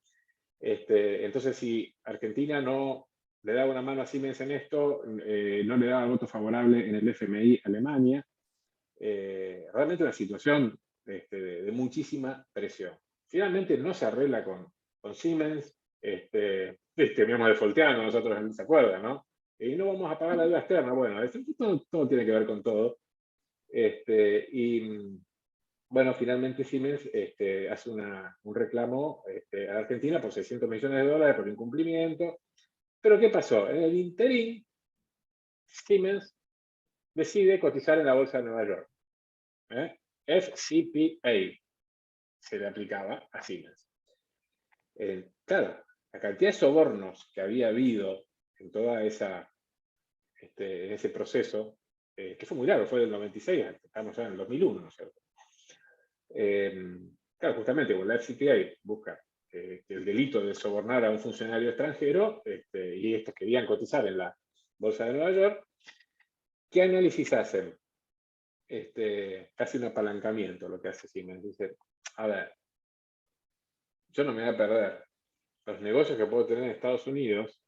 Entonces, si Argentina no le daba una mano a Siemens en esto, no le daba voto favorable en el FMI Alemania. Realmente una situación de muchísima presión. Finalmente no se arregla con Siemens, terminamos defaulteando nosotros, ¿se acuerdan, no? Y no vamos a pagar la deuda externa. Bueno, todo tiene que ver con todo. Y bueno, finalmente Siemens hace un reclamo a la Argentina por $600 millones por incumplimiento. Pero ¿qué pasó? En el interín, Siemens decide cotizar en la bolsa de Nueva York. FCPA se le aplicaba a Siemens. Claro, la cantidad de sobornos que había habido en toda en ese proceso, que fue muy largo, fue del 96, estamos ya en el 2001, ¿no es cierto? Claro, justamente, cuando la FCPA busca el delito de sobornar a un funcionario extranjero, y estos querían cotizar en la bolsa de Nueva York, ¿qué análisis hacen? Casi un apalancamiento lo que hace Siemens. Dice, a ver, yo no me voy a perder los negocios que puedo tener en Estados Unidos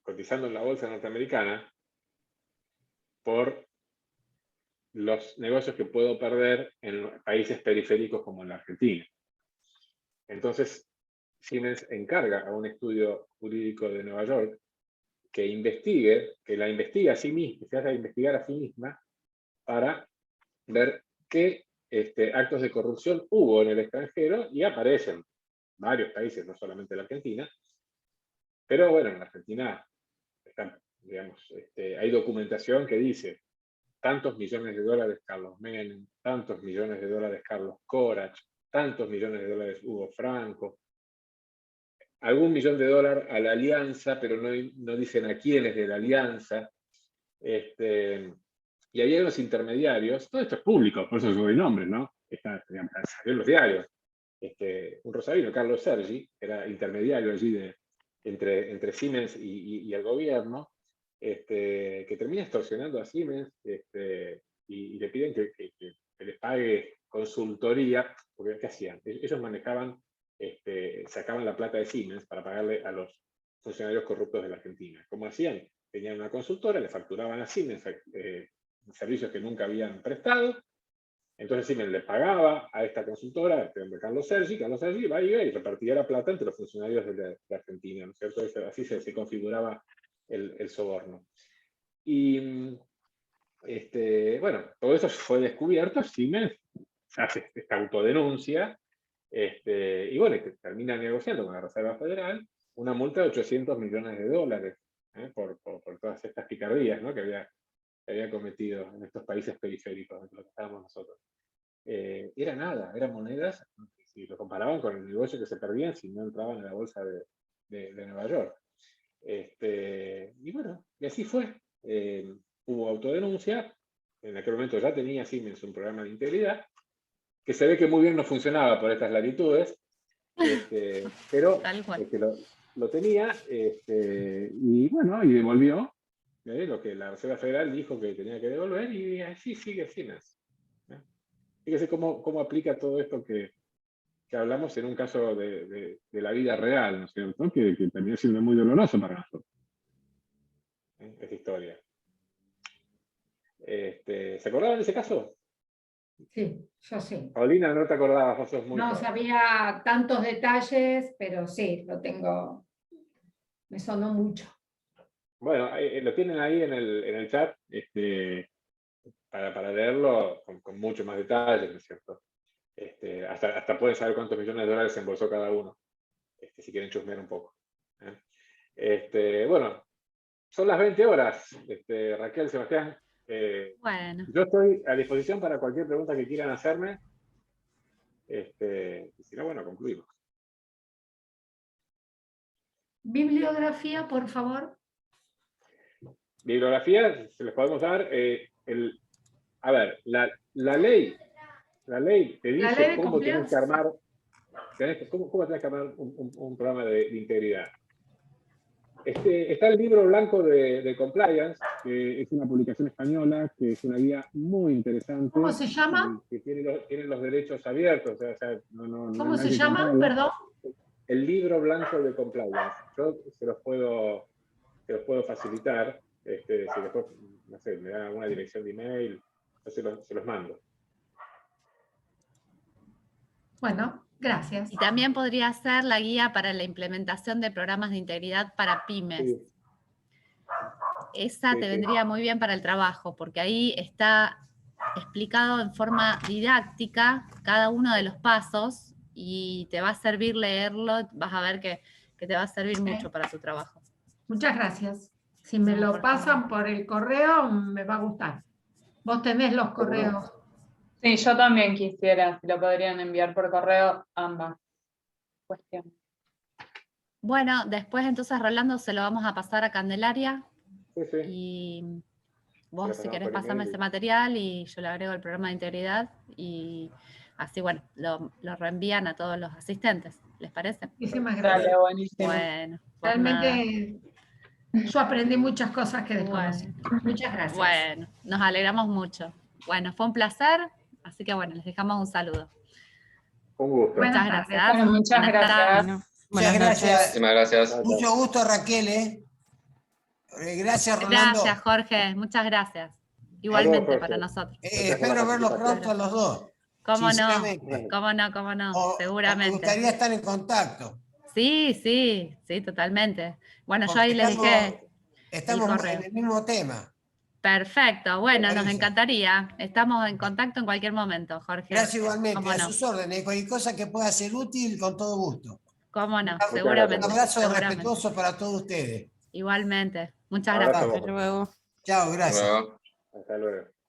cotizando en la bolsa norteamericana por los negocios que puedo perder en países periféricos como en la Argentina. Entonces, Siemens encarga a un estudio jurídico de Nueva York que la investigue a sí misma, que se haga investigar a sí misma para ver qué actos de corrupción hubo en el extranjero, y aparecen varios países, no solamente la Argentina, pero bueno, en la Argentina digamos, hay documentación que dice tantos millones de dólares Carlos Menem, tantos millones de dólares Carlos Corach, tantos millones de dólares Hugo Franco, algún millón de dólares a la alianza, pero no dicen a quiénes de la alianza. Y había unos intermediarios, todo esto es público, por eso yo doy nombres, ¿no? Salió en los diarios. Un rosarino, Carlos Sergi, era intermediario allí entre Siemens y el gobierno, que termina extorsionando a Siemens y le piden que les pague consultoría, porque ¿qué hacían? Ellos manejaban, sacaban la plata de Siemens para pagarle a los funcionarios corruptos de la Argentina. ¿Cómo hacían? Tenían una consultora, le facturaban a Siemens servicios que nunca habían prestado. Entonces Siemens le pagaba a esta consultora, Carlos Sergi iba y repartía la plata entre los funcionarios de Argentina, ¿no es cierto? Así se configuraba el soborno. Y bueno, todo eso fue descubierto. Siemens hace esta autodenuncia, y bueno, termina negociando con la Reserva Federal una multa de $800 millones por todas estas picardías, ¿no? que había cometido en estos países periféricos, en los que estábamos nosotros. Era nada, eran monedas, si lo comparaban con el negocio que se perdían si no entraban en la bolsa de Nueva York. Y bueno, y así fue. Hubo autodenuncia, en aquel momento ya tenía Siemens un programa de integridad, que se ve que muy bien no funcionaba por estas latitudes, pero Tal cual. lo tenía, y bueno, y devolvió lo que la Reserva Federal dijo que tenía que devolver, y así sigue Siemens. Fíjese cómo aplica todo esto que que hablamos en un caso de la vida real, ¿no es cierto? Que terminó siendo muy doloroso para nosotros. Esa historia. ¿Se acordaban de ese caso? Sí, yo sí. Paulina, no te acordabas, vos sos muy No joven. sabía tantos detalles, pero sí, lo tengo, me sonó mucho. Bueno, lo tienen ahí en el chat para leerlo con mucho más detalles, ¿no es cierto? Hasta pueden saber cuántos millones de dólares se embolsó cada uno, si quieren chusmear un poco. Bueno, son las 20 horas, Raquel, Sebastián. Bueno, Yo estoy a disposición para cualquier pregunta que quieran hacerme. Y si no, bueno, concluimos. Bibliografía, por favor. Bibliografía, se les podemos dar. A ver, la ley te La dice ley de cómo tenés que compliance. armar, cómo tenés que armar un programa de integridad. Está el libro blanco de Compliance, que es una publicación española, que es una guía muy interesante. ¿Cómo se llama? Que tiene los derechos abiertos. O sea, no ¿Cómo hay se que llama? comprarlo. Perdón. El libro blanco de Compliance. Yo se los puedo facilitar. Si después, no sé, me dan alguna dirección de email, yo se los mando. Bueno, gracias. y también podría ser la guía para la implementación de programas de integridad para pymes. Sí. Esa Sí, te sí. vendría muy bien para el trabajo, porque ahí está explicado en forma didáctica cada uno de los pasos y te va a servir leerlo, vas a ver que te va a servir mucho para tu trabajo. Muchas gracias. Si me lo pasan por el correo, me va a gustar. Vos tenés los correos. Sí, yo también quisiera, si lo podrían enviar por correo, ambas cuestiones. Bueno, después entonces, Rolando, se lo vamos a pasar a Candelaria Sí, sí. y Se vos lo si pasamos querés por pasarme email. ese material y yo le agrego el programa de integridad y así, bueno, lo reenvían a todos los asistentes. ¿Les parece? Muchísimas gracias. Dale, buenísimo. Bueno, pues nada. Realmente yo aprendí muchas cosas que desconocía. Muchas gracias. Bueno, nos alegramos mucho. Bueno, fue un placer, así que bueno, les dejamos un saludo. Un gusto. Buenas Muchas tardes. gracias. Bueno, muchas Buenas gracias. tardes. Bueno, Muchas buenas gracias. noches. Muchísimas gracias. Mucho gusto, Raquel. Gracias, Rolando. Gracias, Jorge. Muchas gracias. Igualmente Jorge. para nosotros. Gracias por la Espero verlos participación. pronto a los dos. ¿Cómo no? Sinceramente. ¿Cómo no? ¿Cómo no? O me Seguramente. gustaría estar en contacto. Sí, totalmente. Bueno, yo Porque ahí les dejé estamos el correo. en el mismo tema. Perfecto. Bueno, Me nos parece. encantaría. Estamos en contacto en cualquier momento, Jorge. Gracias igualmente. ¿Cómo A no? sus órdenes. Cualquier cosa que pueda ser útil, con todo gusto. ¿Cómo no? Muchas Seguramente. Un abrazo seguramente. respetuoso para todos ustedes. Igualmente. Muchas Abrazo. gracias. Hasta luego. Chao, Hasta gracias. luego. Hasta luego.